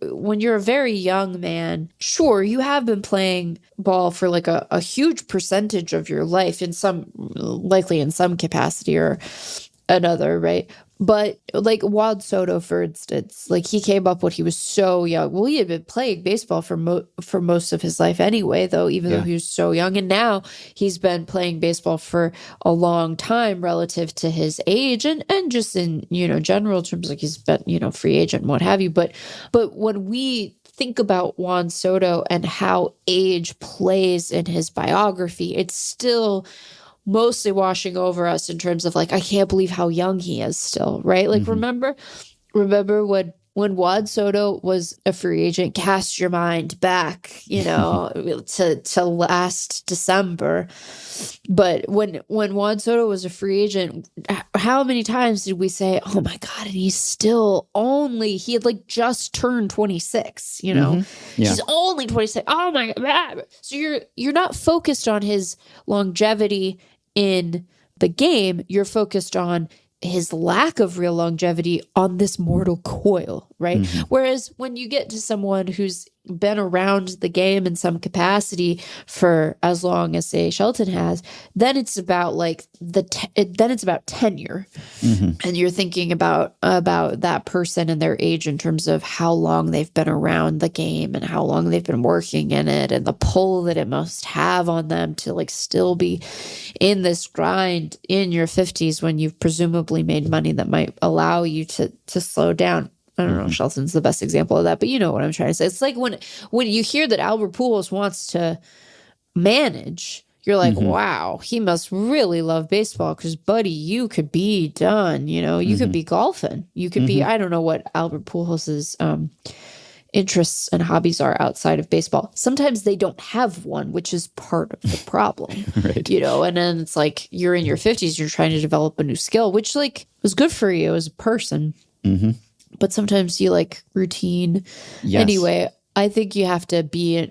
a very young man, sure, you have been playing ball for like a huge percentage of your life likely in some capacity or another, right? But like Juan Soto, for instance, like he came up when he was so young. Well, he had been playing baseball for most of his life anyway, though, even though he was so young. And now he's been playing baseball for a long time relative to his age and just in, general terms, like he's been, free agent and what have you. But when we think about Juan Soto and how age plays in his biography, it's still mostly washing over us in terms of like, I can't believe how young he is still, right? Like, remember when Juan Soto was a free agent, cast your mind back, to last December. But when Juan Soto was a free agent, how many times did we say, oh my God, and he had like just turned 26, he's only 26. Oh my God. So you're not focused on his longevity in the game. You're focused on his lack of real longevity on this mortal coil, right? Whereas when you get to someone who's been around the game in some capacity for as long as, say, Shelton has, then it's about like then it's about tenure, and you're thinking about that person and their age in terms of how long they've been around the game and how long they've been working in it and the pull that it must have on them to like still be in this grind in your 50s when you've presumably made money that might allow you to slow down. I don't know if Shelton's the best example of that, but you know what I'm trying to say. It's like when you hear that Albert Pujols wants to manage, you're like, wow, he must really love baseball because, buddy, you could be done. You could be golfing. You could be, I don't know what Albert Pujols' interests and hobbies are outside of baseball. Sometimes they don't have one, which is part of the problem, right. And then it's like you're in your 50s, you're trying to develop a new skill, which like was good for you as a person. But sometimes you like routine. Yes. Anyway, I think you have to be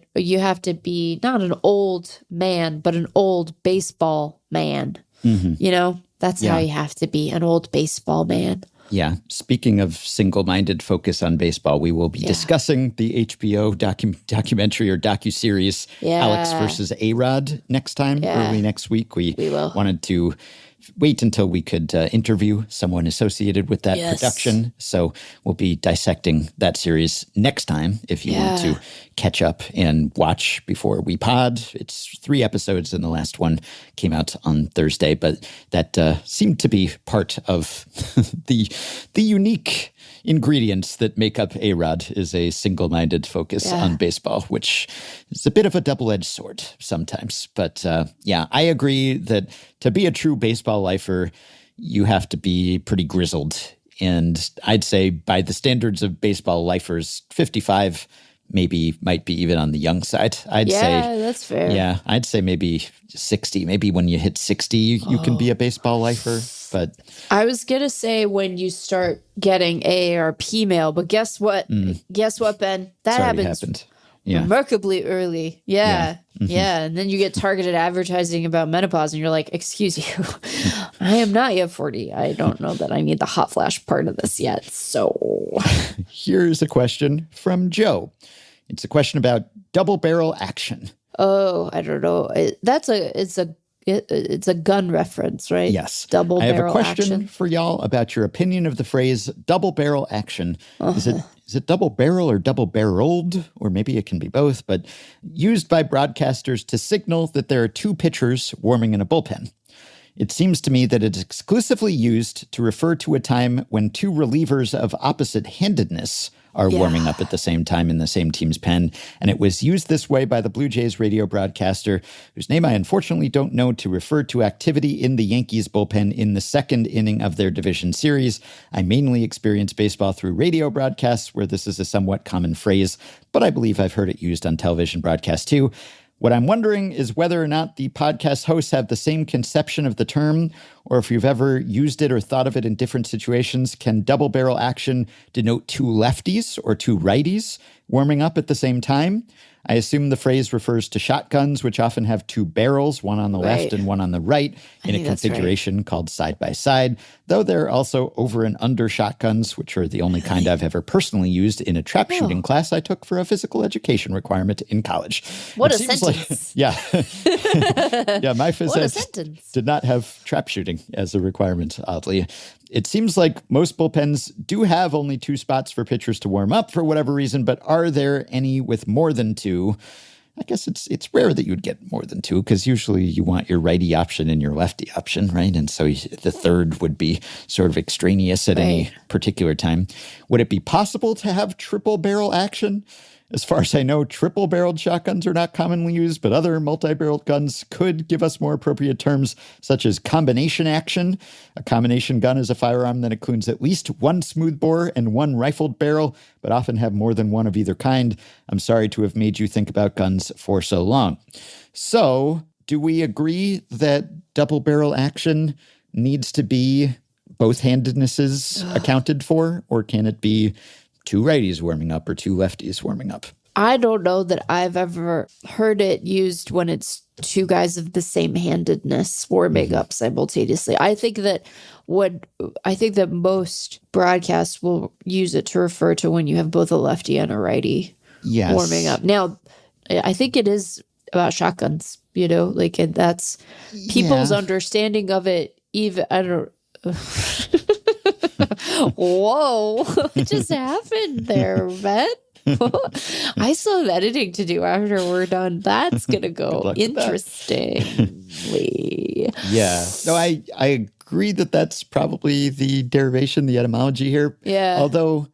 not an old man, but an old baseball man. That's how you have to be, an old baseball man. Yeah. Speaking of single-minded focus on baseball, we will be discussing the HBO documentary or docuseries Alex versus A-Rod next time, early next week. We wanted to wait until we could interview someone associated with that production. So we'll be dissecting that series next time if you want to catch up and watch before we pod. It's 3 episodes and the last one came out on Thursday, but that seemed to be part of the unique ingredients that make up A-Rod is a single-minded focus on baseball, which is a bit of a double-edged sword sometimes. But I agree that to be a true baseball lifer, you have to be pretty grizzled. And I'd say by the standards of baseball lifers, 55 might be even on the young side. I'd say that's fair. Yeah, I'd say maybe 60. Maybe when you hit 60, you can be a baseball lifer. But I was gonna say when you start getting AARP mail, but guess what? Guess what, Ben? That happened. Remarkably early. Yeah. And then you get targeted advertising about menopause and you're like, excuse you, I am not yet 40. I don't know that I need the hot flash part of this yet. So here's a question from Joe. It's a question about double barrel action. Oh, I don't know. It's it's a gun reference, right? Yes. Double I have a barrel question action. for y'all about your opinion of the phrase double barrel action. Is it double barrel or double barreled? Or maybe it can be both, but used by broadcasters to signal that there are two pitchers warming in a bullpen. It seems to me that it's exclusively used to refer to a time when two relievers of opposite handedness are warming up at the same time in the same team's pen. And it was used this way by the Blue Jays radio broadcaster, whose name I unfortunately don't know, to refer to activity in the Yankees bullpen in the second inning of their division series. I mainly experience baseball through radio broadcasts where this is a somewhat common phrase, but I believe I've heard it used on television broadcasts too. What I'm wondering is whether or not the podcast hosts have the same conception of the term, or if you've ever used it or thought of it in different situations. Can double barrel action denote two lefties or two righties warming up at the same time? I assume the phrase refers to shotguns, which often have two barrels, one on the left and one on the right, in a configuration called side by side, though there are also over and under shotguns, which are the only kind I've ever personally used in a trap shooting class I took for a physical education requirement in college. What a sentence. Yeah, my phys ed did not have trap shooting as a requirement, oddly. It seems like most bullpens do have only two spots for pitchers to warm up for whatever reason, but are there any with more than two? I guess it's rare that you'd get more than two because usually you want your righty option and your lefty option, right? And so the third would be sort of extraneous at any particular time. Would it be possible to have triple barrel action? As far as I know, triple-barreled shotguns are not commonly used, but other multi-barreled guns could give us more appropriate terms, such as combination action. A combination gun is a firearm that includes at least one smoothbore and one rifled barrel, but often have more than one of either kind. I'm sorry to have made you think about guns for so long. So, do we agree that double-barrel action needs to be both handednesses accounted for, or can it be two righties warming up or two lefties warming up? I don't know that I've ever heard it used when it's two guys of the same handedness warming up simultaneously. I think that most broadcasts will use it to refer to when you have both a lefty and a righty warming up. Now, I think it is about shotguns, and that's people's understanding of it. Even I don't. Whoa, what just happened there, man? I still have editing to do after we're done. That's going to go interestingly. Yeah. No, I agree that that's probably the derivation, the etymology here. Yeah. Although,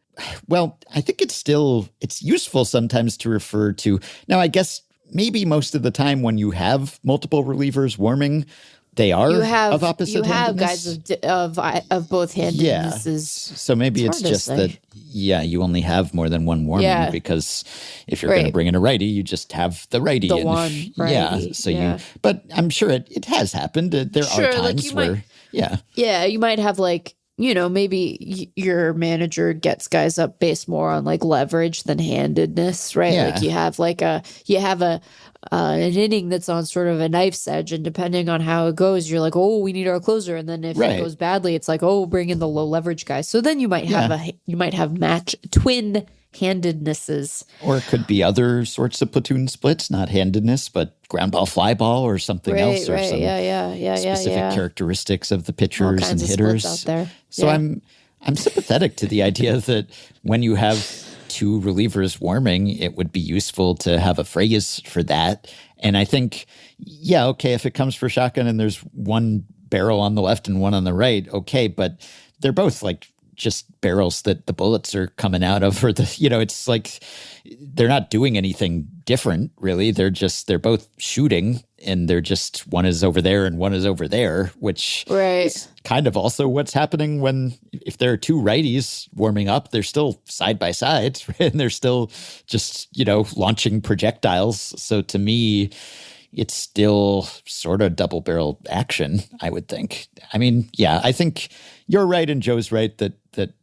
well, I think it's useful sometimes to refer to. Now, I guess maybe most of the time when you have multiple relievers warming, they are of opposite handedness. You have guys of both handednesses. Yeah. So maybe it's just that, you only have more than one warming because if you're going to bring in a righty, you just have the righty. The one righty. But I'm sure it has happened. There are times where, Yeah, you might have maybe your manager gets guys up base more on leverage than handedness, right? Yeah. Like you have an inning that's on sort of a knife's edge, and depending on how it goes, you're like, oh, we need our closer, and then if it goes badly, it's like, oh, bring in the low leverage guy. So then you might have match twin handednesses, or it could be other sorts of platoon splits, not handedness, but ground ball, fly ball, or something else, or some specific characteristics of the pitchers and hitters out there. So I'm sympathetic to the idea that when you have two relievers warming, it would be useful to have a phrase for that. And I think, if it comes for shotgun and there's one barrel on the left and one on the right, okay, but they're both just barrels that the bullets are coming out of, or it's like they're not doing anything different, really. They're both shooting, and they're just, one is over there and one is over there, which is kind of also what's happening if there are two righties warming up, they're still side by side, and they're still just, launching projectiles. So to me, it's still sort of double barrel action, I would think. I mean, I think you're right and Joe's right that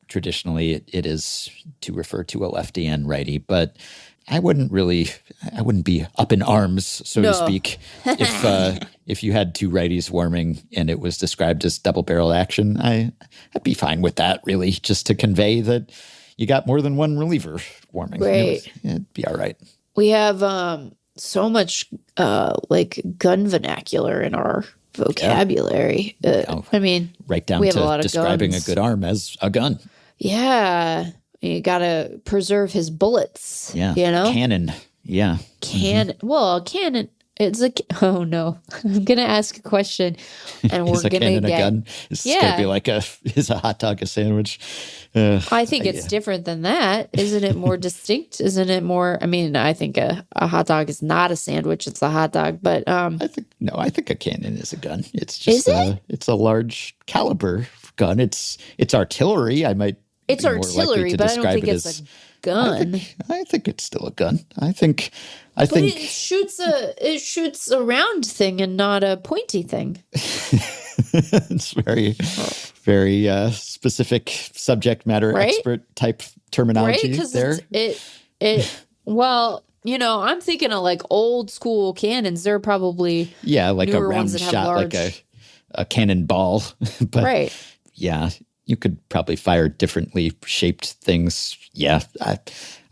traditionally it is to refer to a lefty and righty, but I wouldn't be up in arms, so to speak, if you had two righties warming and it was described as double barrel action. I'd be fine with that, really, just to convey that you got more than one reliever warming. Right. It'd be all right. We have so much gun vernacular in our vocabulary. I mean, right down we have a lot to of describing guns. a good arm as a gun. Yeah. You got to preserve his bullets. Yeah. You know? Cannon. Yeah. Well, a cannon. It's a. Oh, no. I'm going to ask a question. And we're Is a going to cannon get. a gun? It's going to be like is a hot dog a sandwich? I think it's different than that. Isn't it more distinct? Isn't it more? I mean, I think a hot dog is not a sandwich. It's a hot dog. But I think a cannon is a gun. It's just it's a large caliber gun. It's artillery. It's artillery, but I don't think it's a gun. I think it's still a gun. I think it shoots a round thing and not a pointy thing. It's very, very specific subject matter expert type terminology there. Well, I'm thinking of like old school cannons. They're probably like a round shot, like a cannonball. But yeah, you could probably fire differently shaped things. Yeah, I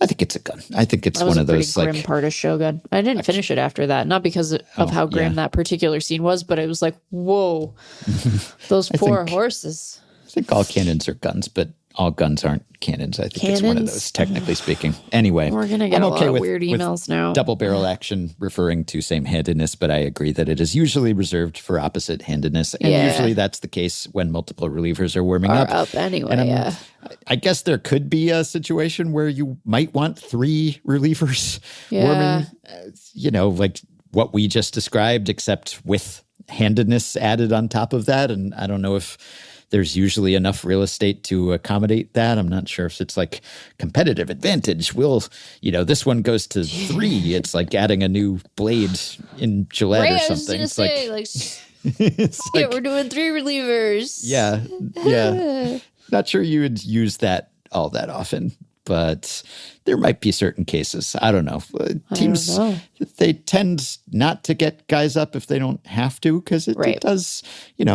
think it's a gun. I think it's one of those grim part of Shogun. I didn't finish it after that, not because of how grim that particular scene was, but it was like, whoa, those poor horses. I think all cannons are guns, but all guns aren't cannons. I think it's one of those, technically speaking. Anyway, we're going to get a lot of weird emails now. Double barrel action referring to same-handedness, but I agree that it is usually reserved for opposite-handedness. And usually that's the case when multiple relievers are warming up. Anyway, I guess there could be a situation where you might want 3 relievers warming, like what we just described, except with handedness added on top of that. And I don't know if there's usually enough real estate to accommodate that. I'm not sure if it's like competitive advantage. This one goes to 3. It's like adding a new blade in Gillette or something. It's like we're doing 3 relievers. Yeah. Not sure you would use that all that often, but there might be certain cases. I don't know. Teams, they tend not to get guys up if they don't have to, because it does,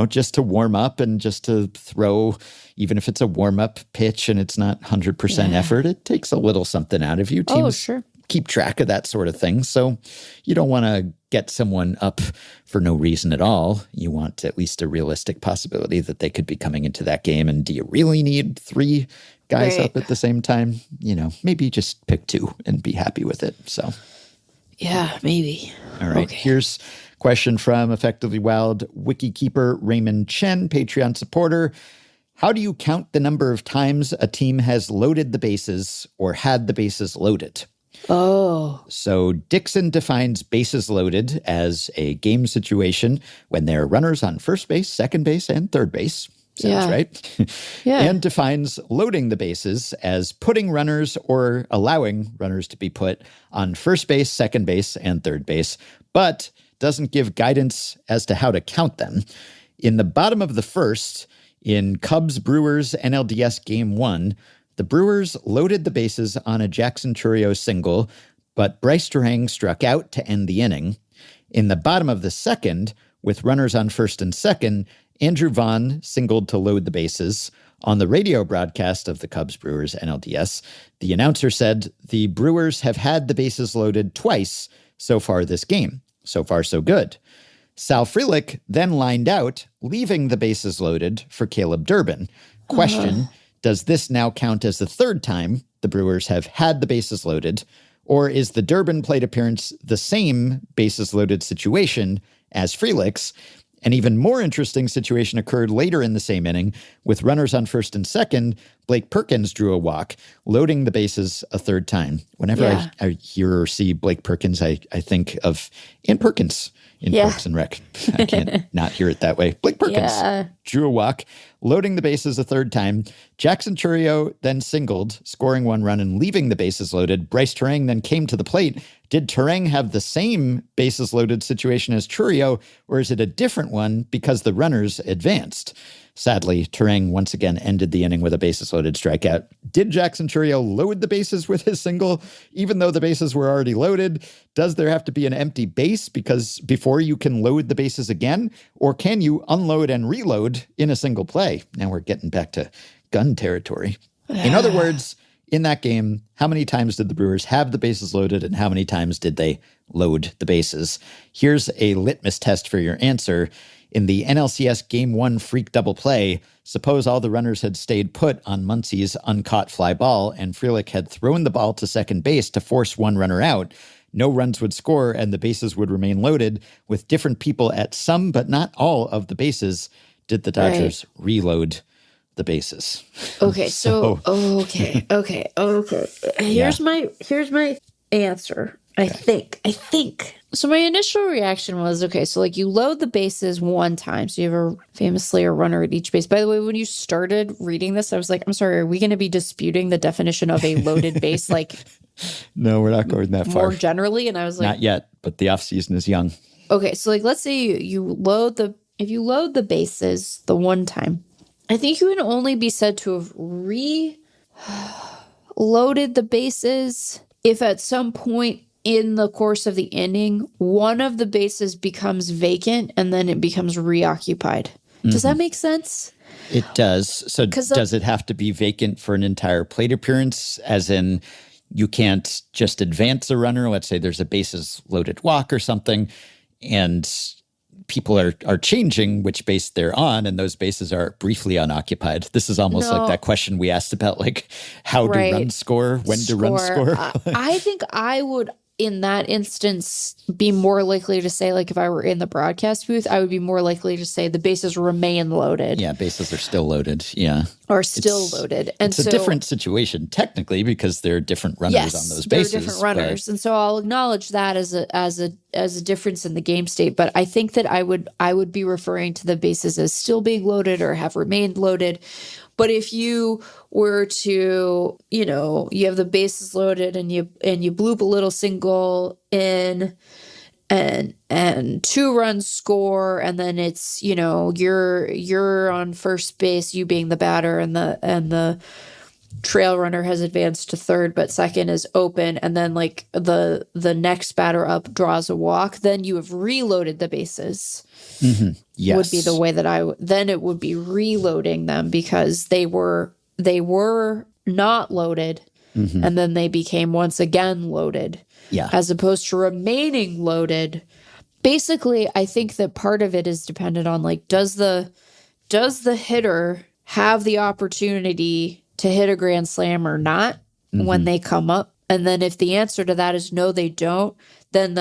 just to warm up and just to throw, even if it's a warm-up pitch and it's not 100% effort, it takes a little something out of you. Teams keep track of that sort of thing. So you don't want to get someone up for no reason at all. You want at least a realistic possibility that they could be coming into that game. And do you really need 3 guys up at the same time? Maybe just pick 2 and be happy with it. So, yeah, maybe. All right. Okay. Here's a question from Effectively Wild Wiki Keeper Raymond Chen, Patreon supporter. How do you count the number of times a team has loaded the bases or had the bases loaded? Oh. So Dixon defines bases loaded as a game situation when there are runners on first base, second base, and third base. Sounds right. And defines loading the bases as putting runners or allowing runners to be put on first base, second base, and third base, but doesn't give guidance as to how to count them. In the bottom of the first, in Cubs-Brewers NLDS Game 1, the Brewers loaded the bases on a Jackson Chourio single, but Bryce Terang struck out to end the inning. In the bottom of the second, with runners on first and second, Andrew Vaughn singled to load the bases. On the radio broadcast of the Cubs-Brewers NLDS, the announcer said, "The Brewers have had the bases loaded twice so far this game. So far, so good." Sal Frelick then lined out, leaving the bases loaded for Caleb Durbin. Question, does this now count as the third time the Brewers have had the bases loaded, or is the Durbin plate appearance the same bases loaded situation as Frelick's? An even more interesting situation occurred later in the same inning. With runners on first and second, Blake Perkins drew a walk, loading the bases a third time. Whenever I hear or see Blake Perkins, I think of Ann Perkins in Parks and Rec. I can't not hear it that way. Blake Perkins drew a walk, loading the bases a third time. Jackson Chourio then singled, scoring 1 run and leaving the bases loaded. Bryce Terang then came to the plate. Did Terang have the same bases loaded situation as Chourio, or is it a different one because the runners advanced? Sadly, Terang once again ended the inning with a bases-loaded strikeout. Did Jackson Chourio load the bases with his single, even though the bases were already loaded? Does there have to be an empty base because before you can load the bases again? Or can you unload and reload in a single play? Now we're getting back to gun territory. In other words, in that game, how many times did the Brewers have the bases loaded and how many times did they load the bases? Here's a litmus test for your answer. In the NLCS Game 1 freak double play, suppose all the runners had stayed put on Muncie's uncaught fly ball and Frelick had thrown the ball to second base to force one runner out. No runs would score and the bases would remain loaded with different people at some but not all of the bases. Did the Dodgers reload the bases? Okay, okay. Here's my answer. I think. So my initial reaction was, okay, so like you load the bases one time. So you have famously a runner at each base. By the way, when you started reading this, I was like, I'm sorry, are we going to be disputing the definition of a loaded base? Like, no, we're not going that far. More generally. And I was like, not yet, but the off season is young. Okay, so like let's say if you load the bases the one time, I think you would only be said to have loaded the bases if at some point in the course of the inning, one of the bases becomes vacant and then it becomes reoccupied. Does that make sense? It does. So does it have to be vacant for an entire plate appearance? As in, you can't just advance a runner. Let's say there's a bases loaded walk or something, and people are changing which base they're on, and those bases are briefly unoccupied. This is almost like that question we asked about, like, how do runs score? When do runs score? I think I would, in that instance, be more likely to say, like, if I were in the broadcast booth, I would be more likely to say the bases remain loaded. Yeah, bases are still loaded. Yeah. Are still loaded. And it's a different situation, technically, because there are different runners on those bases. There are different runners. And so I'll acknowledge that as a difference in the game state. But I think that I would be referring to the bases as still being loaded or have remained loaded. But if you were to, you have the bases loaded and you bloop a little single in and 2 runs score, and then it's, you're on first base, you being the batter, and the trail runner has advanced to third, but second is open, and then like the next batter up draws a walk, then you have reloaded the bases. Mm-hmm. Yes. Would be the way that then it would be reloading them because they were not loaded, and then they became once again loaded. Yeah. As opposed to remaining loaded. Basically, I think that part of it is dependent on, like, does the hitter have the opportunity to hit a grand slam or not when they come up? And then if the answer to that is no, they don't, then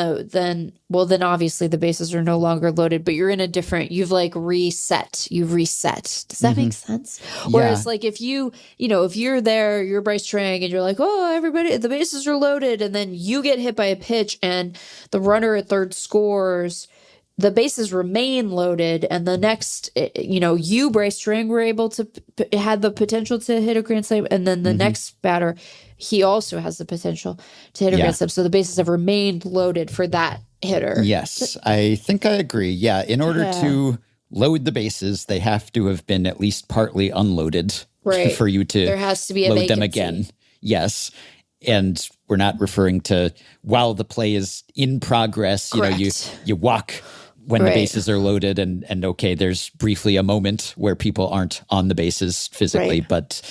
obviously the bases are no longer loaded, but you're in a different, you've reset. Does that make sense? Whereas like if if you're there, you're Bryce Trang and you're like, oh, everybody, the bases are loaded. And then you get hit by a pitch and the runner at third scores, the bases remain loaded. And the next, you, Bryce Trang, were able to, had the potential to hit a grand slam. And then the next batter, he also has the potential to hit a grand slam. So the bases have remained loaded for that hitter. Yes, I think I agree. Yeah, in order to load the bases, they have to have been at least partly unloaded for you to there has to be a load vacancy. them again. Yes. And we're not referring to while the play is in progress, you walk when the bases are loaded and okay, there's briefly a moment where people aren't on the bases physically, but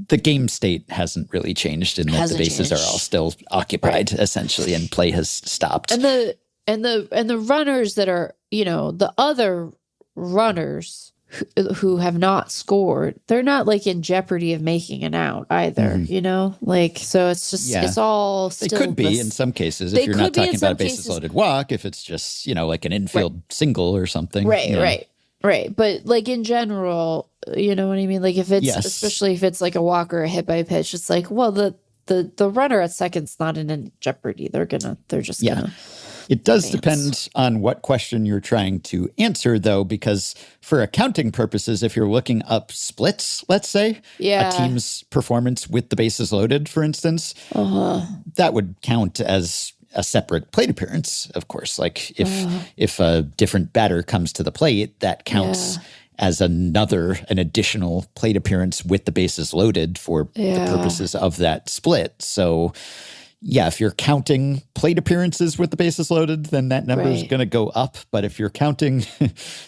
the game state hasn't really changed in that the bases are all still occupied essentially and play has stopped. And the runners that are, the other runners who have not scored, they're not like in jeopardy of making an out either, so it's just, it's all still. They could be in some cases if you're not talking about a bases loaded walk, if it's just, like an infield single or something. Right. But like in general, you know what I mean? Like if it's, especially if it's like a walk or a hit by a pitch, it's like, well, the runner at second's not in jeopardy. They're just gonna. It does depend on what question you're trying to answer, though, because for accounting purposes, if you're looking up splits, let's say, a team's performance with the bases loaded, for instance, that would count as a separate plate appearance, of course. Like if a different batter comes to the plate, that counts as an additional plate appearance with the bases loaded for the purposes of that split. So Yeah, if you're counting plate appearances with the bases loaded, then that number is Right. going to go up. But if you're counting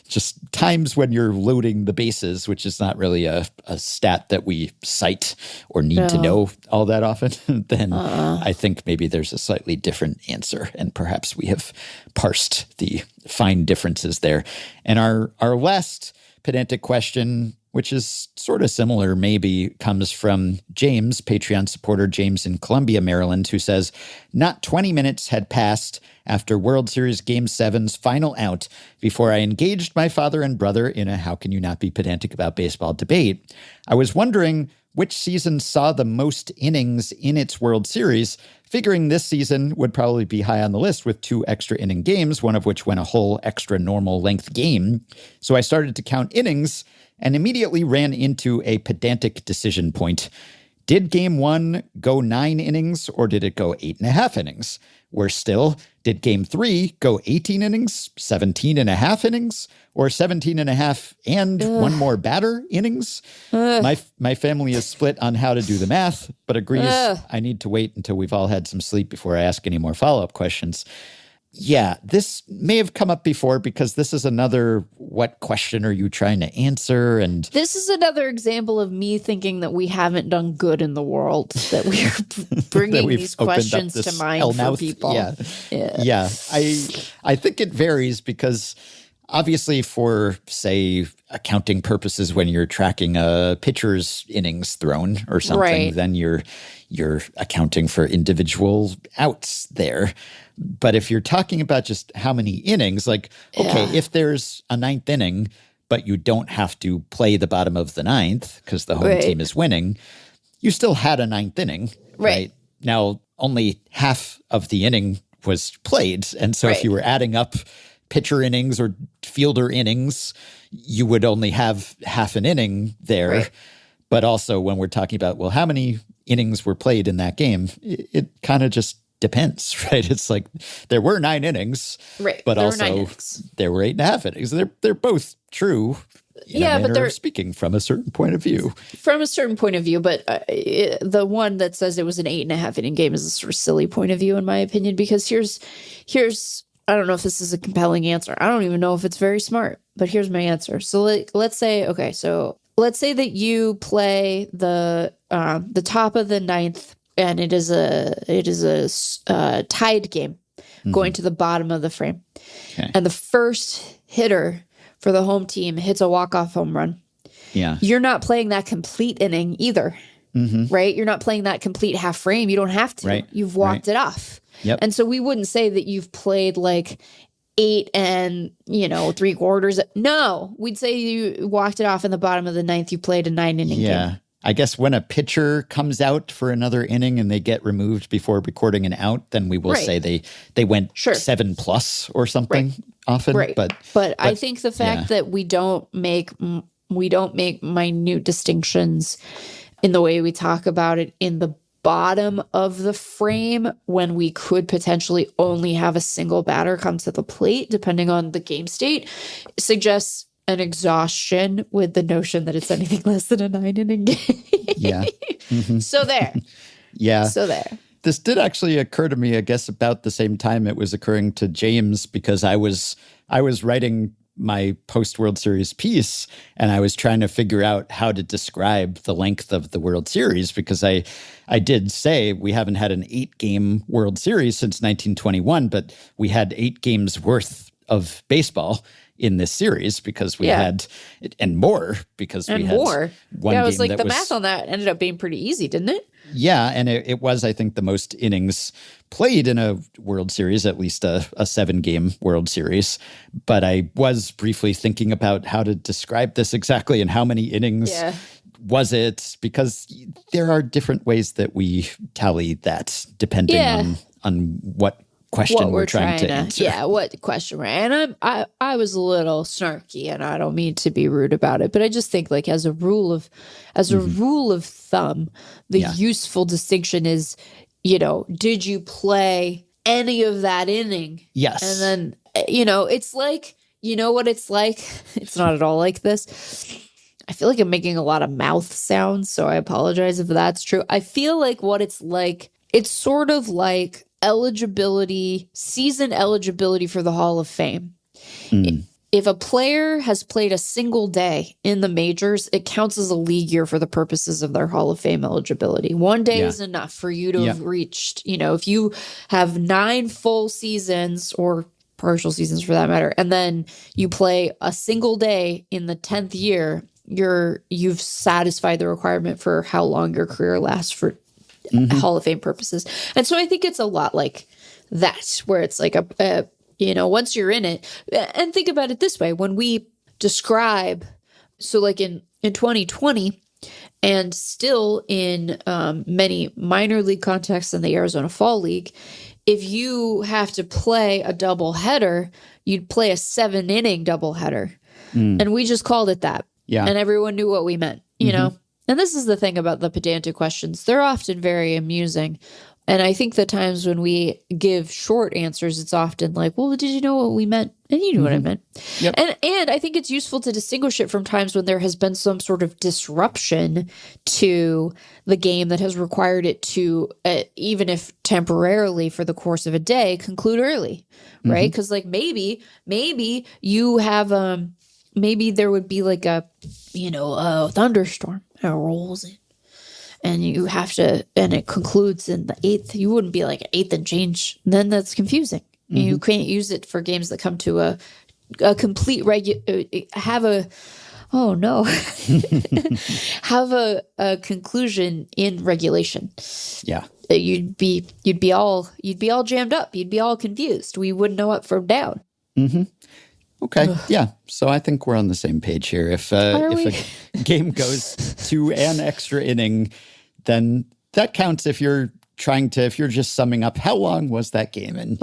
just times when you're loading the bases, which is not really a stat that we cite or need to No. know all that often, then I think maybe there's a slightly different answer. And perhaps we have parsed the fine differences there. And our last pedantic question, which is sort of similar, maybe, comes from James, Patreon supporter James in Columbia, Maryland, who says, not 20 minutes had passed after World Series Game 7's final out before I engaged my father and brother in a how can you not be pedantic about baseball debate. I was wondering which season saw the most innings in its World Series, figuring this season would probably be high on the list with 2 extra inning games, one of which went a whole extra normal length game. So I started to count innings and immediately ran into a pedantic decision point. Did Game 1 go 9 innings or did it go 8.5 innings? Worse still, did Game 3 go 18 innings, 17.5 innings, or 17.5 and one more batter innings? My family is split on how to do the math, but agrees I need to wait until we've all had some sleep before I ask any more follow-up questions. Yeah, this may have come up before because this is another what question are you trying to answer? And This is another example of me thinking that we haven't done good in the world, that we're bringing we've these opened up questions to this mind for hellmouth. people. Yeah. I think it varies because obviously for, say, accounting purposes, when you're tracking a pitcher's innings thrown or something, Right. then you're accounting for individual outs there. But if you're talking about just how many innings, like, okay, Yeah. if there's a 9th inning, but you don't have to play the bottom of the 9th because the home Right. team is winning, you still had a 9th inning, Right. Now, only half of the inning was played. And so if Right. you were adding up pitcher innings or fielder innings, you would only have half an inning there. Right. But also when we're talking about, well, how many innings were played in that game, it kind of just depends, right? It's like there were 9 innings, Right. but There were also 9 innings. there were 8.5 innings. They're both true. In Yeah, a but manner they're- of speaking from a certain point of view. From a certain point of view, but the one that says it was an 8.5 inning game is a sort of silly point of view, in my opinion, because here's I don't know if this is a compelling answer. I don't even know if it's very smart, but here's my answer. So let's say that you play the top of the 9th, and it is a tied game going to the bottom of the frame, Okay. and the first hitter for the home team hits a walk-off home run. Yeah. You're not playing that complete inning either, right? You're not playing that complete half frame. You don't have to. Right. You've walked it off. Yep. And so we wouldn't say that you've played like 8 and 3/4. No, we'd say you walked it off in the bottom of the 9th. You played a 9-inning Yeah. game. I guess when a pitcher comes out for another inning and they get removed before recording an out, then we will Right. say they went Sure. 7+ or something often. Right. But I think the fact yeah. that we don't make minute distinctions in the way we talk about it in the bottom of the frame when we could potentially only have a single batter come to the plate, depending on the game state, suggests an exhaustion with the notion that it's anything less than a 9-inning game. Yeah. So there. Yeah. So there. This did actually occur to me, I guess, about the same time it was occurring to James, because I was writing my post-World Series piece, and I was trying to figure out how to describe the length of the World Series, because I did say we haven't had an 8-game World Series since 1921, but we had 8 games worth of baseball in this series because we had, and more because we had one Yeah, it was game like that the math on that ended up being pretty easy, didn't it? Yeah, and it was, I think, the most innings played in a World Series, at least a 7-game World Series. But I was briefly thinking about how to describe this exactly and how many innings was it, because there are different ways that we tally that depending on what question we're trying to answer. Yeah, what question we're and I was a little snarky, and I don't mean to be rude about it, but I just think, like, as a rule of thumb, the useful distinction is, did you play any of that inning? Yes. And then it's like, what it's like? It's not at all like this. I feel like I'm making a lot of mouth sounds, so I apologize if that's true. I feel like what it's like It's sort of like season eligibility for the Hall of Fame. If a player has played a single day in the majors, it counts as a league year for the purposes of their Hall of Fame eligibility. One day is enough for you to have reached, if you have 9 full seasons or partial seasons for that matter, and then you play a single day in the 10th year, you've satisfied the requirement for how long your career lasts for Hall of Fame purposes. And so I think it's a lot like that, where it's like once you're in it, and think about it this way, when we describe, so like in 2020 and still in many minor league contexts in the Arizona Fall League, if you have to play a doubleheader, you'd play a 7-inning doubleheader. And we just called it that. Yeah. And everyone knew what we meant, you know? And this is the thing about the pedantic questions. They're often very amusing. And I think the times when we give short answers, it's often like, well, did you know what we meant? And you knew what I meant. Yep. And I think it's useful to distinguish it from times when there has been some sort of disruption to the game that has required it to, even if temporarily for the course of a day, conclude early, right? Because like maybe you have, maybe there would be like a thunderstorm that rolls in. And you have to, and it concludes in the 8th. You wouldn't be like 8th and change. Then that's confusing. You can't use it for games that come to a complete have a conclusion in regulation. Yeah, you'd be all jammed up. You'd be all confused. We wouldn't know up from down. Okay. Yeah. So I think we're on the same page here. If a game goes to an extra inning, then that counts if you're just summing up how long was that game, and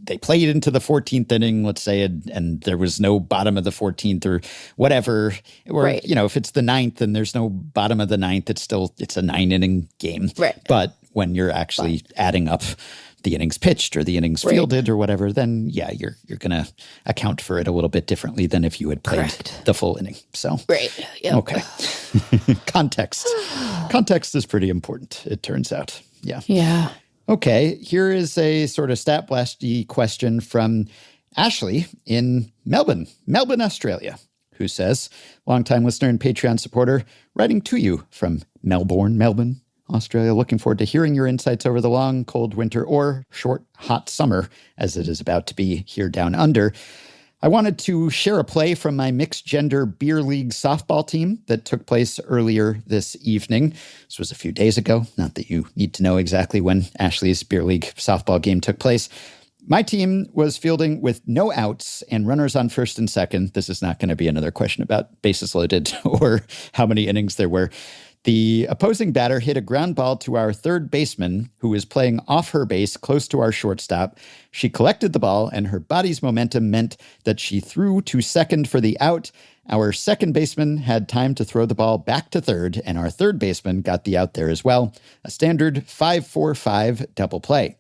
they played into the 14th inning, let's say, and there was no bottom of the 14th or whatever, or if it's the 9th and there's no bottom of the 9th, it's a 9-inning game. Right. But when you're actually adding up the innings pitched or the innings fielded or whatever, then you're going to account for it a little bit differently than if you had played the full inning. So, yep. Okay. Context is pretty important, it turns out. Yeah. Yeah. Okay. Here is a sort of stat blasty question from Ashley in Melbourne, Australia, who says, longtime listener and Patreon supporter, writing to you from Melbourne, Australia. Looking forward to hearing your insights over the long, cold winter or short, hot summer, as it is about to be here down under. I wanted to share a play from my mixed-gender beer league softball team that took place earlier this evening. This was a few days ago. Not that you need to know exactly when Ashley's beer league softball game took place. My team was fielding with no outs and runners on first and second. This is not going to be another question about bases loaded or how many innings there were. The opposing batter hit a ground ball to our third baseman, who was playing off her base close to our shortstop. She collected the ball, and her body's momentum meant that she threw to second for the out. Our second baseman had time to throw the ball back to third, and our third baseman got the out there as well. A standard 5-4-5 double play.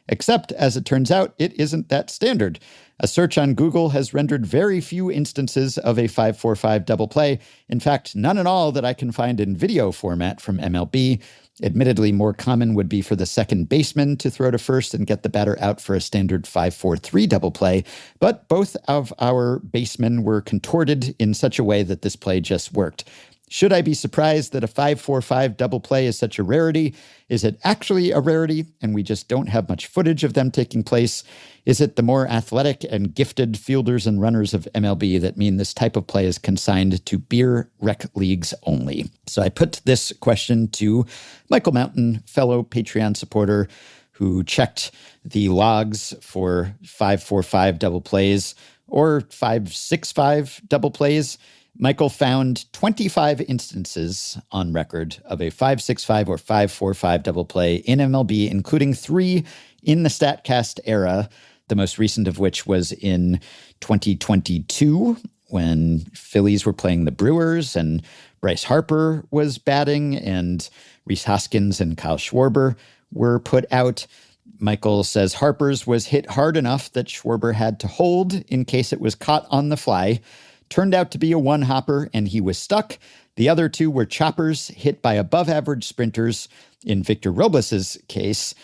Except, as it turns out, it isn't that standard. A search on Google has rendered very few instances of a 5-4-5 double play. In fact, none at all that I can find in video format from MLB. Admittedly, more common would be for the second baseman to throw to first and get the batter out for a standard 5-4-3 double play. But both of our basemen were contorted in such a way that this play just worked. Should I be surprised that a 5-4-5 double play is such a rarity? Is it actually a rarity and we just don't have much footage of them taking place? Is it the more athletic and gifted fielders and runners of MLB that mean this type of play is consigned to beer rec leagues only? So I put this question to Michael Mountain, fellow Patreon supporter, who checked the logs for 5-4-5 double plays or 5-6-5 double plays. Michael found 25 instances on record of a 5-6-5 or 5-4-5 double play in MLB, including 3 in the StatCast era, the most recent of which was in 2022 when Phillies were playing the Brewers and Bryce Harper was batting and Rhys Hoskins and Kyle Schwarber were put out. Michael says Harper's was hit hard enough that Schwarber had to hold in case it was caught on the fly. turned out to be a one-hopper and he was stuck. The other two were choppers hit by above-average sprinters. In Victor Robles' case,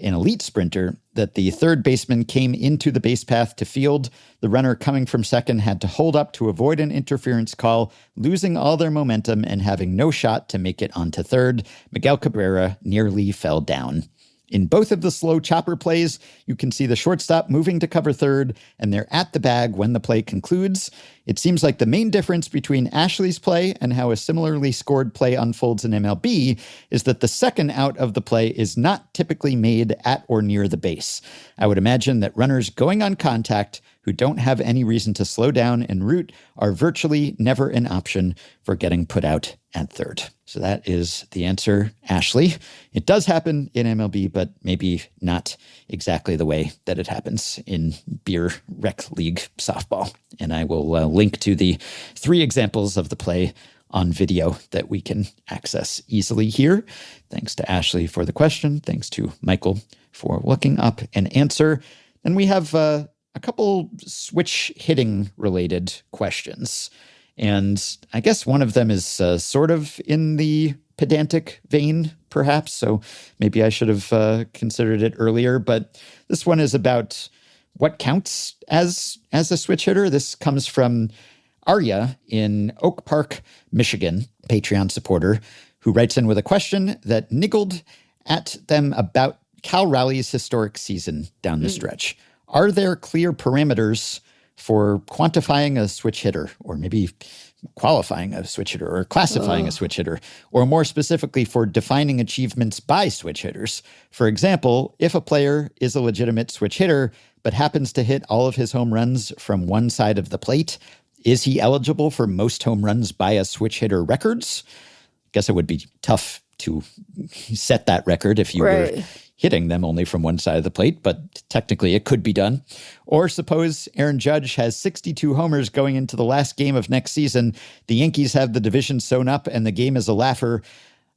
an elite sprinter, that the third baseman came into the base path to field. The runner coming from second had to hold up to avoid an interference call, losing all their momentum and having no shot to make it onto third. Miguel Cabrera nearly fell down. In both of the slow chopper plays, you can see the shortstop moving to cover third, and they're at the bag when the play concludes. It seems like the main difference between Ashley's play and how a similarly scored play unfolds in MLB is that the second out of the play is not typically made at or near the base. I would imagine that runners going on contact who don't have any reason to slow down en route are virtually never an option for getting put out at third. So that is the answer, Ashley. It does happen in MLB, but maybe not exactly the way that it happens in beer rec league softball. And I will link to the 3 examples of the play on video that we can access easily here. Thanks to Ashley for the question. Thanks to Michael for looking up an answer. And we have a couple switch hitting related questions. And I guess one of them is sort of in the pedantic vein, perhaps. So maybe I should have considered it earlier. But this one is about what counts as a switch hitter. This comes from Arya in Oak Park, Michigan, Patreon supporter, who writes in with a question that niggled at them about Cal Raleigh's historic season down the stretch. Are there clear parameters for quantifying a switch hitter, or maybe qualifying a switch hitter, or classifying a switch hitter, or more specifically for defining achievements by switch hitters? For example, if a player is a legitimate switch hitter, but happens to hit all of his home runs from one side of the plate, is he eligible for most home runs by a switch hitter records? I guess it would be tough to set that record if you were hitting them only from one side of the plate, but technically it could be done. Or suppose Aaron Judge has 62 homers going into the last game of next season. The Yankees have the division sewn up and the game is a laugher.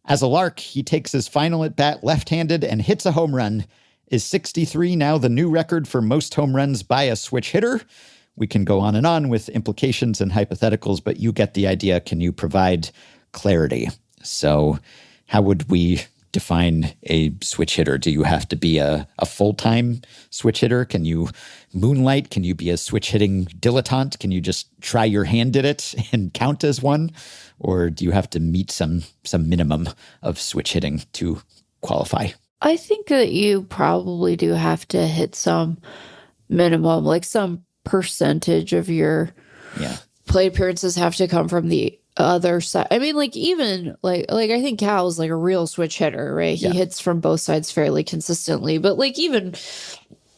As a lark, he takes his final at-bat left-handed and hits a home run. Is 63 now the new record for most home runs by a switch hitter? We can go on and on with implications and hypotheticals, but you get the idea. Can you provide clarity? So how would we define a switch hitter? Do you have to be a full-time switch hitter? Can you moonlight? Can you be a switch hitting dilettante? Can you just try your hand at it and count as one? Or do you have to meet some minimum of switch hitting to qualify? I think that you probably do have to hit some minimum, like some percentage of your plate appearances have to come from the other side. I mean, like, even like I think Cal's like a real switch hitter, right? He hits from both sides fairly consistently, but like even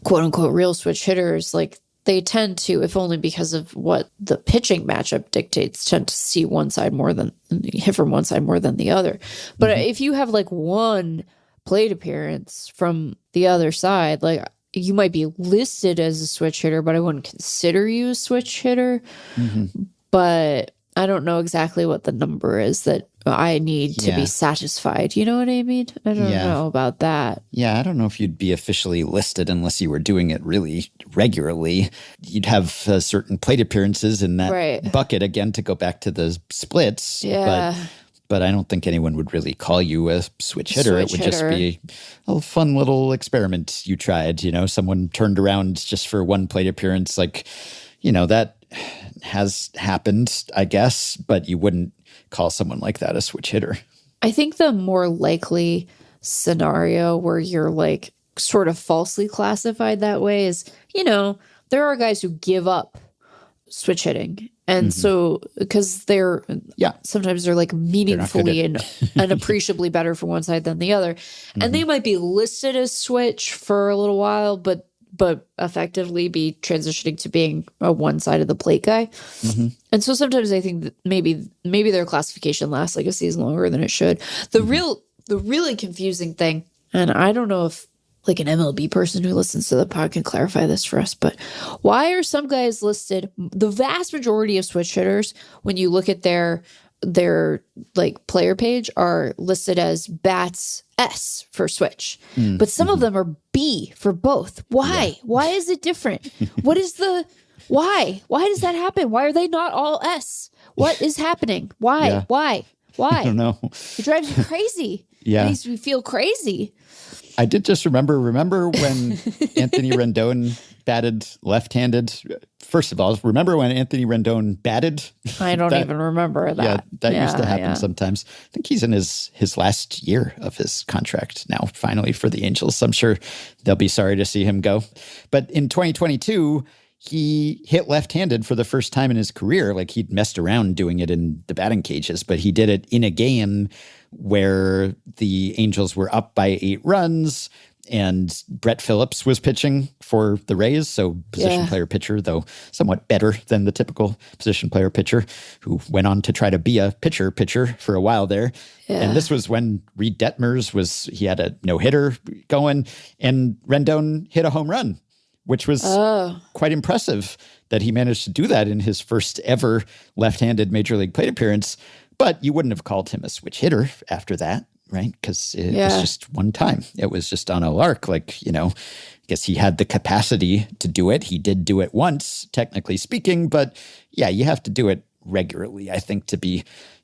quote unquote real switch hitters, like they tend to, if only because of what the pitching matchup dictates, tend to see one side more than hit from one side more than the other. But if you have like one plate appearance from the other side, like you might be listed as a switch hitter, but I wouldn't consider you a switch hitter. But I don't know exactly what the number is that I need to be satisfied. You know what I mean? I don't know about that. Yeah, I don't know if you'd be officially listed unless you were doing it really regularly. You'd have certain plate appearances in that bucket, again, to go back to the splits. Yeah. But I don't think anyone would really call you a switch hitter. It would just be a fun little experiment you tried. You know, someone turned around just for one plate appearance. Like, you know, that has happened, I guess, but you wouldn't call someone like that a switch hitter. I think the more likely scenario where you're like sort of falsely classified that way is, you know, there are guys who give up switch hitting. And so, because they're, sometimes they're like meaningfully and appreciably better for one side than the other. And they might be listed as switch for a little while, but effectively be transitioning to being a one side of the plate guy. And so sometimes I think that maybe their classification lasts like a season longer than it should. The really confusing thing, and I don't know if like an MLB person who listens to the pod can clarify this for us, but why are some guys listed, the vast majority of switch hitters, when you look at their like player page, are listed as bats S for switch, but some of them are B for both. Why? Why is it different? What is the Why? Why does that happen? Why are they not all S? What is happening? Why? Yeah. Why? I don't know. It drives you crazy. Yeah. It makes me feel crazy. I did just remember when Anthony Rendon batted left-handed. First of all, remember when Anthony Rendon batted? I don't even remember that. Yeah, that used to happen sometimes. I think he's in his last year of his contract now, finally, for the Angels. I'm sure they'll be sorry to see him go. But in 2022, he hit left-handed for the first time in his career. Like, he'd messed around doing it in the batting cages, but he did it in a game where the Angels were up by 8 runs and Brett Phillips was pitching for the Rays. So position player pitcher, though somewhat better than the typical position player pitcher, who went on to try to be a pitcher for a while there. Yeah. And this was when Reed Detmers he had a no-hitter going, and Rendon hit a home run, which was quite impressive that he managed to do that in his first ever left-handed major league plate appearance. But you wouldn't have called him a switch hitter after that, right? Because it was just one time. It was just on a lark. Like, I guess he had the capacity to do it. He did do it once, technically speaking. But yeah, you have to do it regularly, I think, to be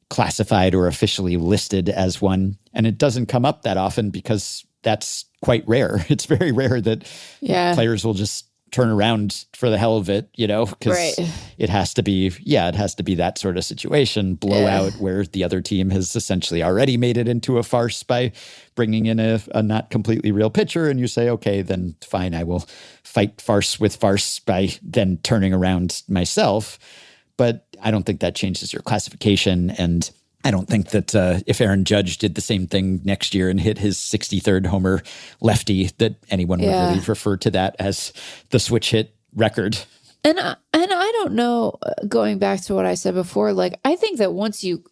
classified or officially listed as one. And it doesn't come up that often because that's quite rare. It's very rare that players will just turn around for the hell of it, because it has to be that sort of situation, blowout where the other team has essentially already made it into a farce by bringing in a not completely real pitcher. And you say, okay, then fine, I will fight farce with farce by then turning around myself. But I don't think that changes your classification. And I don't think that if Aaron Judge did the same thing next year and hit his 63rd homer lefty, that anyone would really refer to that as the switch hit record. And I don't know, going back to what I said before, like, I think that once you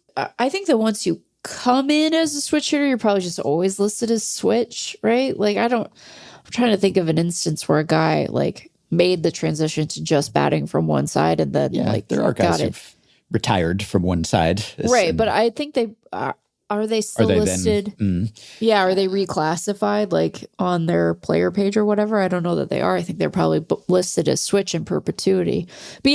come in as a switch hitter, you're probably just always listed as switch, right? Like, I'm trying to think of an instance where a guy like made the transition to just batting from one side and then there are guys who've retired from one side. Right, but I think they are they still listed? Yeah, are they reclassified like on their player page or whatever? I don't know that they are. I think they're probably listed as switch in perpetuity. But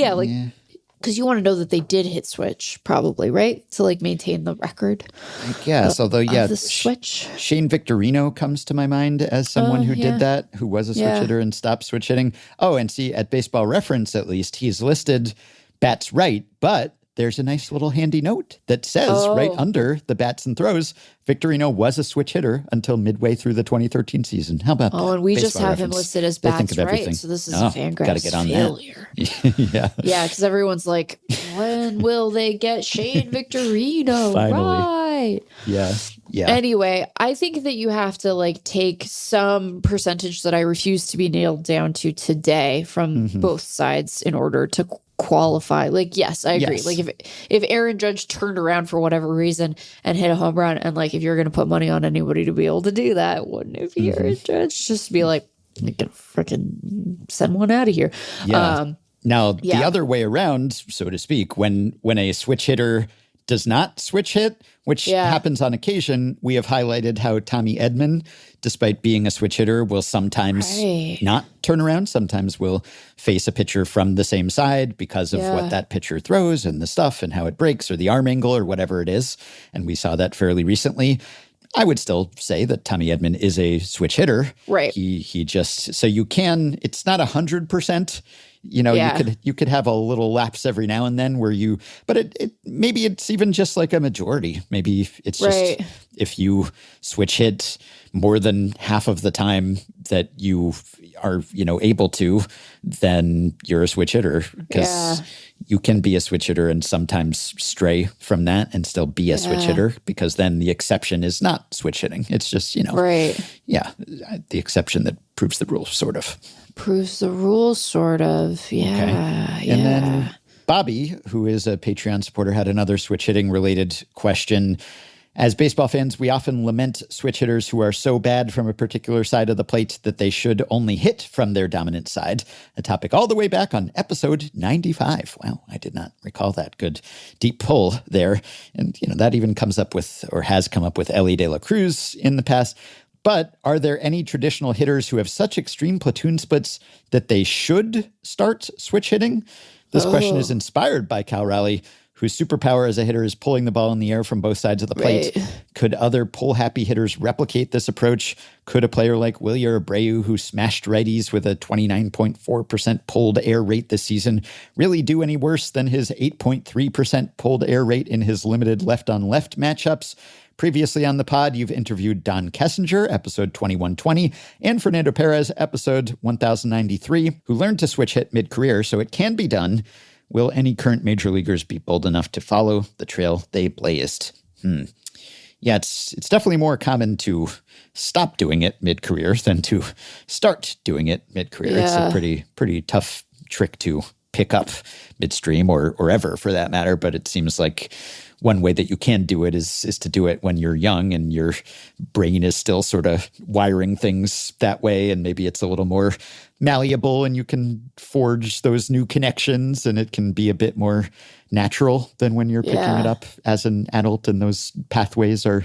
because you want to know that they did hit switch, probably, right? To like maintain the record. I guess, although the switch. Shane Victorino comes to my mind as someone who did that, who was a switch hitter and stopped switch hitting. Oh, and see, at Baseball Reference, at least, he's listed bats right, but there's a nice little handy note that says right under the bats and throws, Victorino was a switch hitter until midway through the 2013 season. How about that? Oh, and we just have him listed as bats right. So this is a FanGraphs failure. Yeah, because everyone's like, when will they get Shane Victorino? Finally. Right. Yeah. Anyway, I think that you have to like take some percentage that I refuse to be nailed down to today from both sides in order to qualify. Like, yes, I agree. Yes. Like if Aaron Judge turned around for whatever reason and hit a home run, and like if you're going to put money on anybody to be able to do that, wouldn't it be Aaron Judge? Just be like, you can freaking send one out of here. Yeah. Now, the other way around, so to speak, when a switch hitter does not switch hit, which happens on occasion, we have highlighted how Tommy Edman, despite being a switch hitter, will sometimes not turn around. Sometimes will face a pitcher from the same side because of what that pitcher throws and the stuff and how it breaks or the arm angle or whatever it is. And we saw that fairly recently. I would still say that Tommy Edman is a switch hitter. Right. He just, so you can, it's not 100%. You could have a little lapse every now and then where but it maybe it's even just like a majority. Maybe it's just if you switch hit more than half of the time that you are, able to, then you're a switch hitter, because you can be a switch hitter and sometimes stray from that and still be a switch hitter, because then the exception is not switch hitting. It's just, the exception that proves the rule, sort of. Proves the rules, sort of. Yeah. Okay. And then Bobby, who is a Patreon supporter, had another switch hitting related question. As baseball fans, we often lament switch hitters who are so bad from a particular side of the plate that they should only hit from their dominant side. A topic all the way back on episode 95. Wow, I did not recall that. Good deep pull there. And, that even comes up with, or has come up with, Ellie De La Cruz in the past. But are there any traditional hitters who have such extreme platoon splits that they should start switch hitting? This question is inspired by Cal Raleigh, whose superpower as a hitter is pulling the ball in the air from both sides of the plate. Right. Could other pull-happy hitters replicate this approach? Could a player like Wilyer Abreu, who smashed righties with a 29.4% pulled air rate this season, really do any worse than his 8.3% pulled air rate in his limited left-on-left matchups? Previously on the pod, you've interviewed Don Kessinger, episode 2120, and Fernando Perez, episode 1093, who learned to switch hit mid-career, so it can be done. Will any current major leaguers be bold enough to follow the trail they blazed? Yeah, it's definitely more common to stop doing it mid-career than to start doing it mid-career. Yeah. It's a pretty tough trick to pick up midstream or ever for that matter, but it seems like one way that you can do it is to do it when you're young and your brain is still sort of wiring things that way, and maybe it's a little more malleable and you can forge those new connections and it can be a bit more natural than when you're picking it up as an adult and those pathways are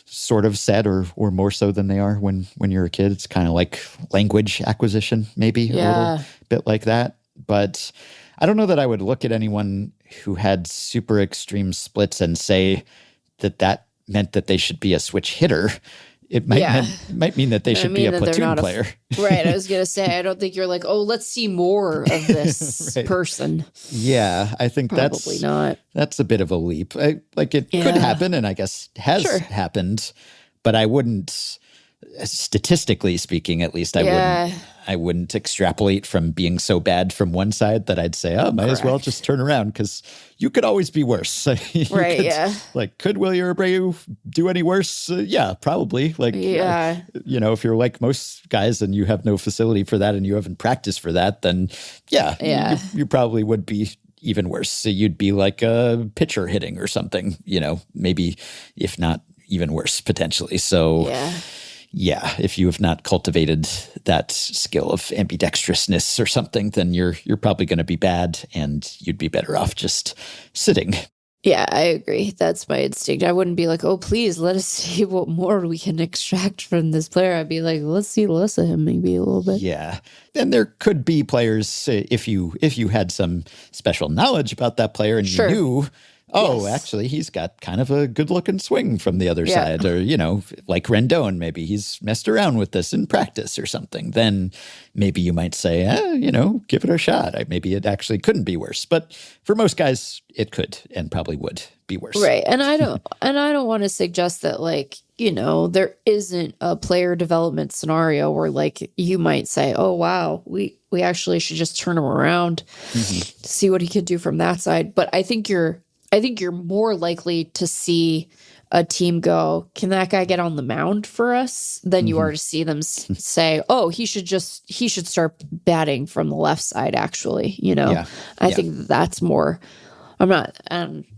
sort of set or more so than they are when you're a kid. It's kind of like language acquisition, maybe a little bit like that. But I don't know that I would look at anyone who had super extreme splits and say that meant that they should be a switch hitter. It might mean that they should be a platoon player. Right. I was going to say, I don't think you're like, oh, let's see more of this person. Yeah, I think Probably not. That's a bit of a leap. It could happen, and I guess has happened, but I wouldn't, statistically speaking, at least, I wouldn't extrapolate from being so bad from one side that I'd say, might as well just turn around because you could always be worse. Could Wilyer Abreu do any worse? Yeah, probably. If you're like most guys and you have no facility for that and you haven't practiced for that, then you probably would be even worse. So you'd be like a pitcher hitting or something, maybe if not even worse potentially. So yeah, if you have not cultivated that skill of ambidextrousness or something, then you're probably going to be bad and you'd be better off just sitting. Yeah, I agree. That's my instinct. I wouldn't be like, oh, please let us see what more we can extract from this player. I'd be like, let's see less of him maybe a little bit. Yeah. And there could be players, if you had some special knowledge about that player and you knew, actually, he's got kind of a good-looking swing from the other side. Or, like Rendon, maybe he's messed around with this in practice or something. Then maybe you might say, give it a shot. Maybe it actually couldn't be worse. But for most guys, it could and probably would be worse. Right. And I don't want to suggest that, there isn't a player development scenario where, you might say, oh, wow, we actually should just turn him around, see what he could do from that side. But I think you're more likely to see a team go, can that guy get on the mound for us? Than you are to see them say, oh, he should start batting from the left side, actually. I think that's more, I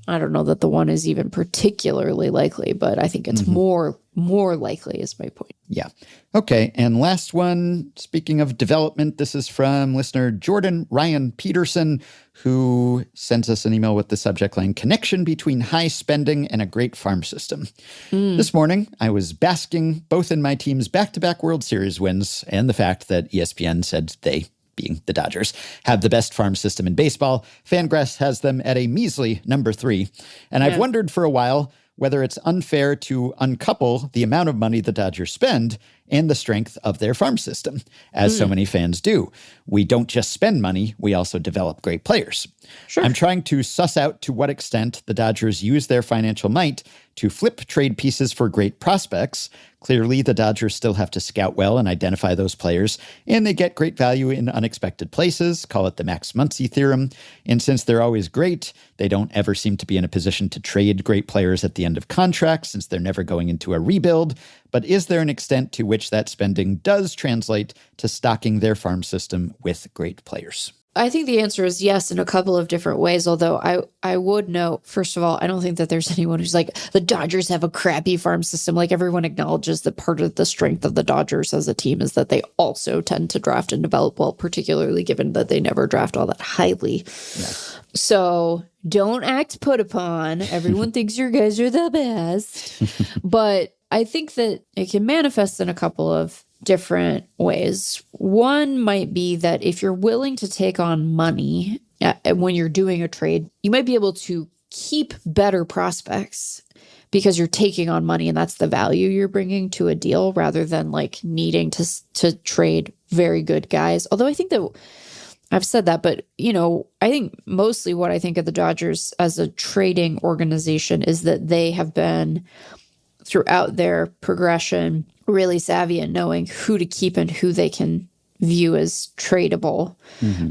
don't know that the one is even particularly likely, but I think it's more likely is my point. Yeah. Okay. And last one, speaking of development, this is from listener Jordan Ryan Peterson, who sends us an email with the subject line, connection between high spending and a great farm system. This morning, I was basking both in my team's back-to-back World Series wins and the fact that ESPN said they, being the Dodgers, have the best farm system in baseball. FanGraphs has them at a measly number 3. And I've wondered for a while whether it's unfair to uncouple the amount of money the Dodgers spend and the strength of their farm system, as so many fans do. We don't just spend money, we also develop great players. Sure. I'm trying to suss out to what extent the Dodgers use their financial might to flip trade pieces for great prospects. Clearly, the Dodgers still have to scout well and identify those players, and they get great value in unexpected places, call it the Max Muncy theorem. And since they're always great, they don't ever seem to be in a position to trade great players at the end of contracts, since they're never going into a rebuild. But is there an extent to which that spending does translate to stocking their farm system with great players? I think the answer is yes in a couple of different ways, although I would note, first of all, I don't think that there's anyone who's like, the Dodgers have a crappy farm system. Like, everyone acknowledges that part of the strength of the Dodgers as a team is that they also tend to draft and develop well, particularly given that they never draft all that highly. Yeah. So don't act put upon. Everyone thinks your guys are the best. But I think that it can manifest in a couple of different ways. One might be that if you're willing to take on money when you're doing a trade, you might be able to keep better prospects because you're taking on money and that's the value you're bringing to a deal rather than like needing to trade very good guys. Although I think that I've said that, but I think mostly what I think of the Dodgers as a trading organization is that they have been throughout their progression really savvy in knowing who to keep and who they can view as tradable,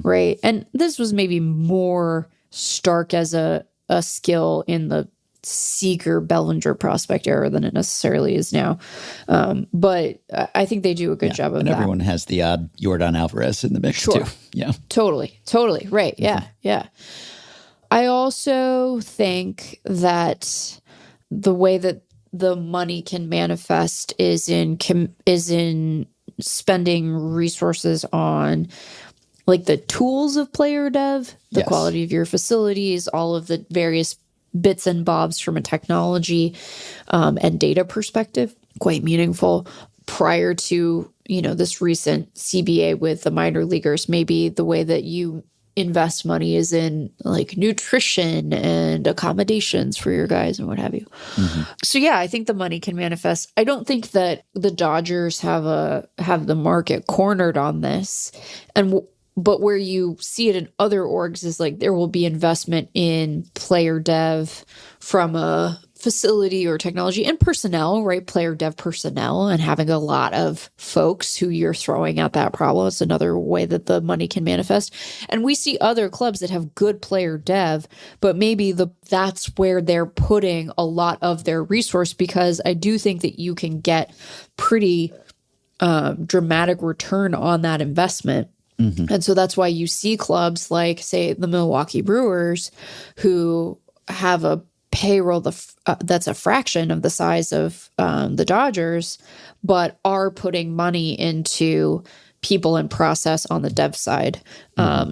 right? And this was maybe more stark as a skill in the Seager Bellinger prospect era than it necessarily is now. But I think they do a good job of and that. And everyone has the odd Yordan Alvarez in the mix too. Yeah. Totally. Right. Yeah. I also think that the way that the money can manifest is in spending resources on like the tools of player dev, the quality of your facilities, all of the various bits and bobs from a technology and data perspective, quite meaningful. Prior to, this recent CBA with the minor leaguers, maybe the way that you invest money is in like nutrition and accommodations for your guys and what have you. So yeah, I think the money can manifest. I don't think that the Dodgers have the market cornered on this. But where you see it in other orgs is like there will be investment in player dev from a facility or technology and personnel, right? Player dev personnel and having a lot of folks who you're throwing at that problem. It's another way that the money can manifest. And we see other clubs that have good player dev, but maybe that's where they're putting a lot of their resource, because I do think that you can get pretty dramatic return on that investment. And so that's why you see clubs like, say, the Milwaukee Brewers, who have a payroll that's a fraction of the size of the Dodgers, but are putting money into people and process on the dev side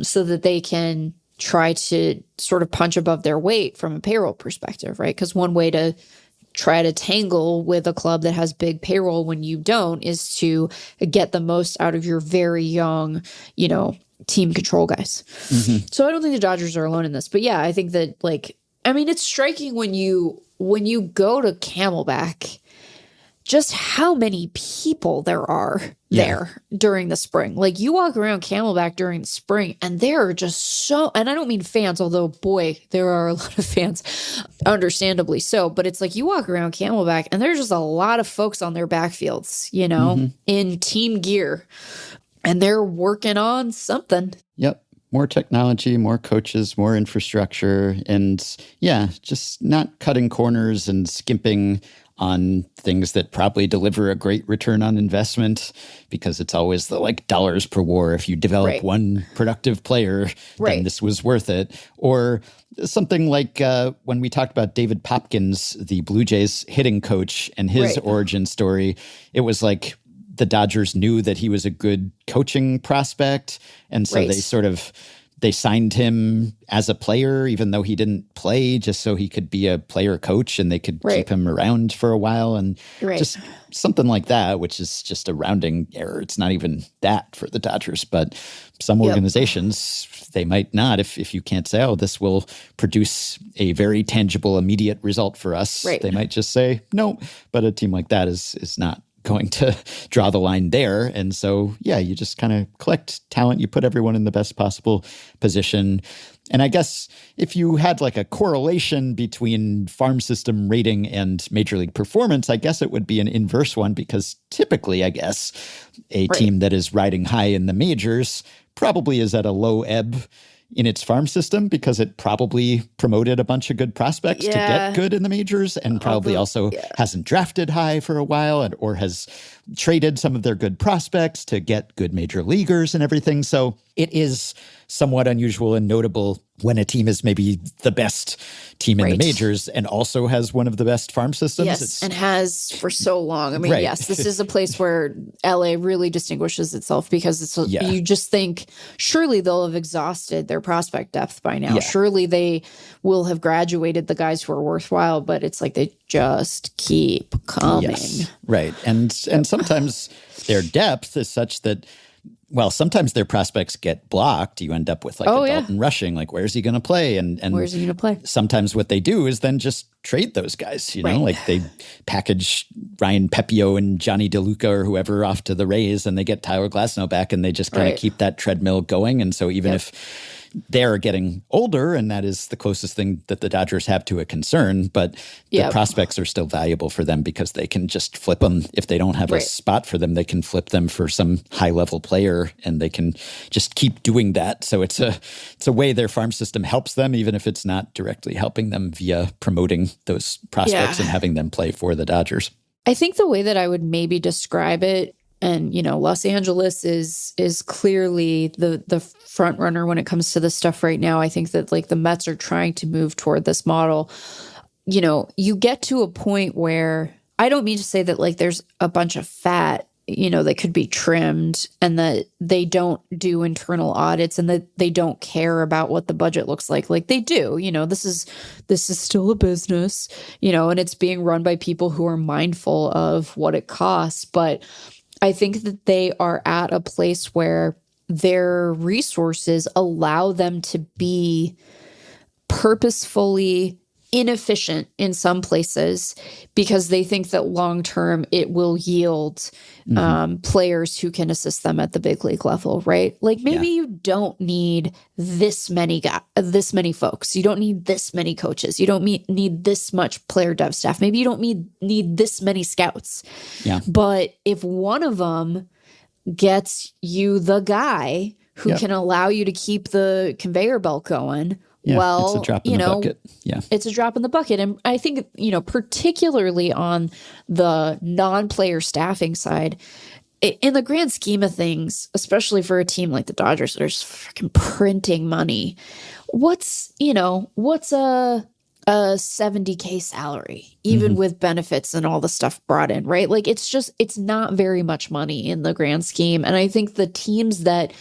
so that they can try to sort of punch above their weight from a payroll perspective, right? Because one way to try to tangle with a club that has big payroll when you don't is to get the most out of your very young, team control guys. So I don't think the Dodgers are alone in this. But yeah, I think that it's striking when you go to Camelback, just how many people there are there during the spring. Like you walk around Camelback during the spring and there are just and I don't mean fans, although boy, there are a lot of fans, understandably so, but it's like you walk around Camelback and there's just a lot of folks on their backfields, in team gear, and they're working on something. Yep. More technology, more coaches, more infrastructure, and just not cutting corners and skimping on things that probably deliver a great return on investment, because it's always the dollars per WAR. If you develop one productive player, then this was worth it. Or something like when we talked about David Popkins, the Blue Jays hitting coach, and his origin story, it was like the Dodgers knew that he was a good coaching prospect. And so they signed him as a player, even though he didn't play, just so he could be a player coach and they could keep him around for a while. And just something like that, which is just a rounding error. It's not even that for the Dodgers, but some organizations, they might not. If you can't say, this will produce a very tangible, immediate result for us, they might just say no. But a team like that is not going to draw the line there. And so, you just kind of collect talent. You put everyone in the best possible position. And I guess if you had a correlation between farm system rating and major league performance, I guess it would be an inverse one, because typically, I guess, a team that is riding high in the majors probably is at a low ebb in its farm system, because it probably promoted a bunch of good prospects to get good in the majors, and probably also hasn't drafted high for a while, or has traded some of their good prospects to get good major leaguers and everything. So it is somewhat unusual and notable when a team is maybe the best team in the majors and also has one of the best farm systems. Yes, and has for so long. I mean, yes, this is a place where LA really distinguishes itself because you just think, surely they'll have exhausted their prospect depth by now. Yeah. Surely they will have graduated the guys who are worthwhile, but it's like they just keep coming. Yes, right. And sometimes their depth is such that, well, sometimes their prospects get blocked. You end up with like Dalton Rushing, like where's he going to play? And where's he going to play? Sometimes what they do is then just trade those guys, you know, like they package Ryan Pepio and Johnny DeLuca or whoever off to the Rays and they get Tyler Glasnow back and they just kind of keep that treadmill going. And so even if they're getting older, and that is the closest thing that the Dodgers have to a concern, but the prospects are still valuable for them because they can just flip them. If they don't have a spot for them, they can flip them for some high-level player, and they can just keep doing that. So it's a way their farm system helps them, even if it's not directly helping them via promoting those prospects and having them play for the Dodgers. I think the way that I would maybe describe it, and, you know, Los Angeles is clearly the front runner when it comes to this stuff right now. I think that like the Mets are trying to move toward this model. You know, you get to a point where, I don't mean to say that like there's a bunch of fat, you know, that could be trimmed and that they don't do internal audits and that they don't care about what the budget looks like. Like they do, you know, this is still a business, you know, and it's being run by people who are mindful of what it costs. But I think that they are at a place where their resources allow them to be purposefully inefficient in some places because they think that long term it will yield players who can assist them at the big league level, right? Like maybe you don't need this many folks. You don't need this many coaches. You don't need this much player dev staff. Maybe you don't need this many scouts. Yeah. But if one of them gets you the guy who can allow you to keep the conveyor belt going, well, it's a drop in the bucket. Yeah. It's a drop in the bucket. And I think, you know, particularly on the non-player staffing side, in the grand scheme of things, especially for a team like the Dodgers that are just freaking printing money, what's a $70K salary, even with benefits and all the stuff brought in, right? Like it's not very much money in the grand scheme. And I think the teams that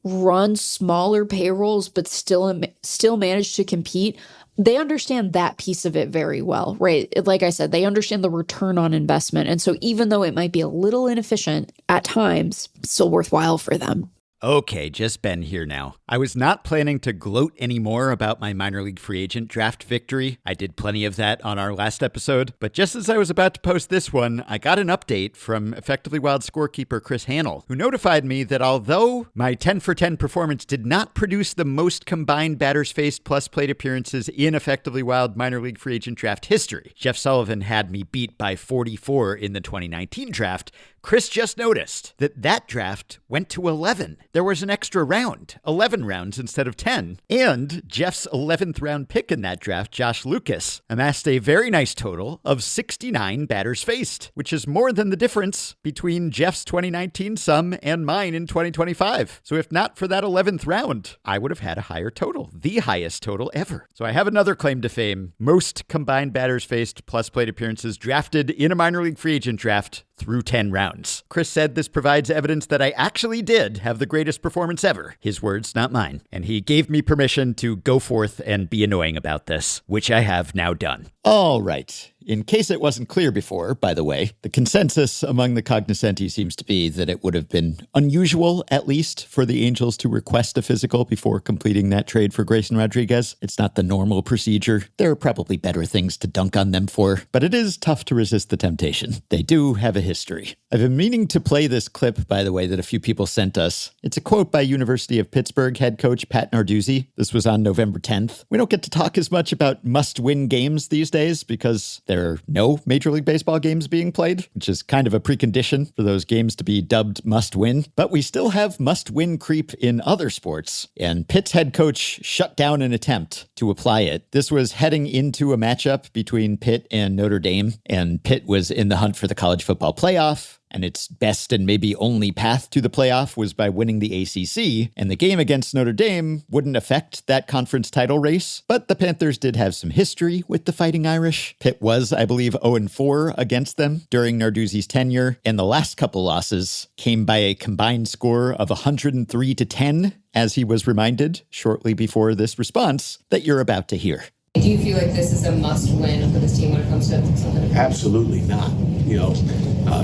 run smaller payrolls but still manage to compete, they understand that piece of it very well, right? Like I said, they understand the return on investment. And so even though it might be a little inefficient at times, it's still worthwhile for them. Okay, just Ben here now. I was not planning to gloat anymore about my minor league free agent draft victory. I did plenty of that on our last episode, but just as I was about to post this one, I got an update from Effectively Wild scorekeeper Chris Hannell, who notified me that although my 10 for 10 performance did not produce the most combined batters faced plus plate appearances in Effectively Wild minor league free agent draft history, Jeff Sullivan had me beat by 44 in the 2019 draft, Chris just noticed that draft went to 11. There was an extra round, 11 rounds instead of 10. And Jeff's 11th round pick in that draft, Josh Lucas, amassed a very nice total of 69 batters faced, which is more than the difference between Jeff's 2019 sum and mine in 2025. So if not for that 11th round, I would have had a higher total, the highest total ever. So I have another claim to fame, most combined batters faced plus plate appearances drafted in a minor league free agent draft through 10 rounds. Chris said this provides evidence that I actually did have the greatest performance ever. His words, not mine. And he gave me permission to go forth and be annoying about this, which I have now done. All right. In case it wasn't clear before, by the way, the consensus among the cognoscenti seems to be that it would have been unusual, at least, for the Angels to request a physical before completing that trade for Grayson Rodriguez. It's not the normal procedure. There are probably better things to dunk on them for, but it is tough to resist the temptation. They do have a history. I've been meaning to play this clip, by the way, that a few people sent us. It's a quote by University of Pittsburgh head coach Pat Narduzzi. This was on November 10th. We don't get to talk as much about must-win games these days because there are no Major League Baseball games being played, which is kind of a precondition for those games to be dubbed must-win. But we still have must-win creep in other sports, and Pitt's head coach shut down an attempt to apply it. This was heading into a matchup between Pitt and Notre Dame, and Pitt was in the hunt for the college football playoff. and its best and maybe only path to the playoff was by winning the ACC, and the game against Notre Dame wouldn't affect that conference title race. But the Panthers did have some history with the Fighting Irish. Pitt was, I believe, 0-4 against them during Narduzzi's tenure, and the last couple losses came by a combined score of 103-10, as he was reminded shortly before this response that you're about to hear. Do you feel like this is a must-win for this team when it comes to something? Absolutely not.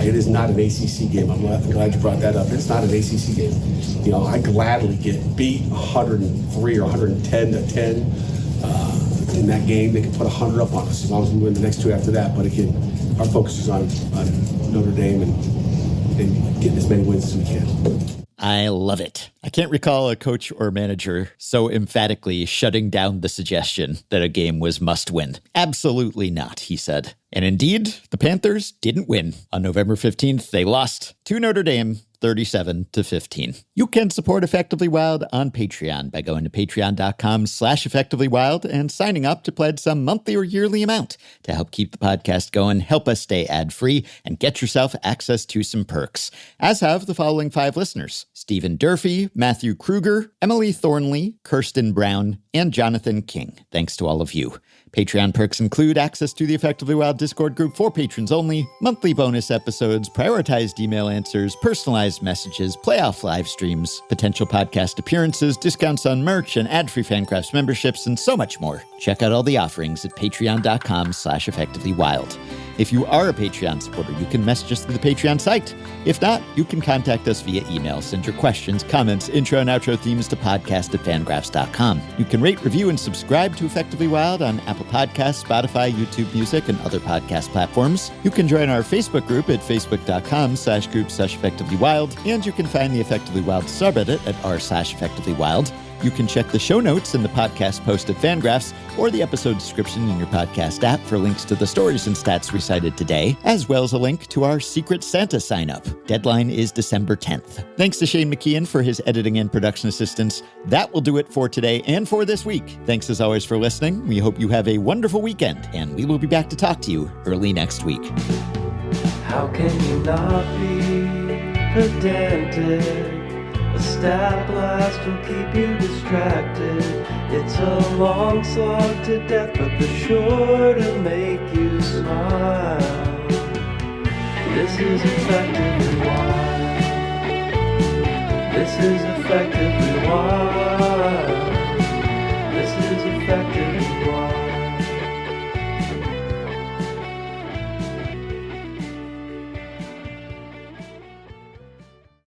It is not an ACC game. I'm glad you brought that up. It's not an ACC game. I gladly get beat 103 or 110-10 in that game. They can put 100 up on us as long as we win the next two after that. But again, our focus is on Notre Dame and getting as many wins as we can. I love it. I can't recall a coach or manager so emphatically shutting down the suggestion that a game was must win. Absolutely not, he said. And indeed, the Panthers didn't win. On November 15th, they lost to Notre Dame 37-15. You can support Effectively Wild on Patreon by going to patreon.com/effectivelywild and signing up to pledge some monthly or yearly amount to help keep the podcast going, help us stay ad-free, and get yourself access to some perks. As have the following 5 listeners: Stephen Durfee, Matthew Kruger, Emily Thornley, Kirsten Brown, and Jonathan King. Thanks to all of you. Patreon perks include access to the Effectively Wild Discord group for patrons only, monthly bonus episodes, prioritized email answers, personalized messages, playoff live streams, potential podcast appearances, discounts on merch, and ad-free FanGraphs memberships, and so much more. Check out all the offerings at patreon.com/effectivelywild. If you are a Patreon supporter, you can message us through the Patreon site. If not, you can contact us via email. Send your questions, comments, intro and outro themes to podcast@fangraphs.com. You can rate, review, and subscribe to Effectively Wild on Apple Podcasts, Spotify, YouTube Music, and other podcast platforms. You can join our Facebook group at facebook.com/group/effectivelywild, and you can find the Effectively Wild subreddit at r/effectivelywild. You can check the show notes in the podcast post at FanGraphs or the episode description in your podcast app for links to the stories and stats we cited today, as well as a link to our Secret Santa sign-up. Deadline is December 10th. Thanks to Shane McKeon for his editing and production assistance. That will do it for today and for this week. Thanks as always for listening. We hope you have a wonderful weekend, and we will be back to talk to you early next week. How can you not be pedantic? A stat blast will keep you distracted. It's a long slog to death, but they're sure to make you smile. This is Effectively Wild. This is Effectively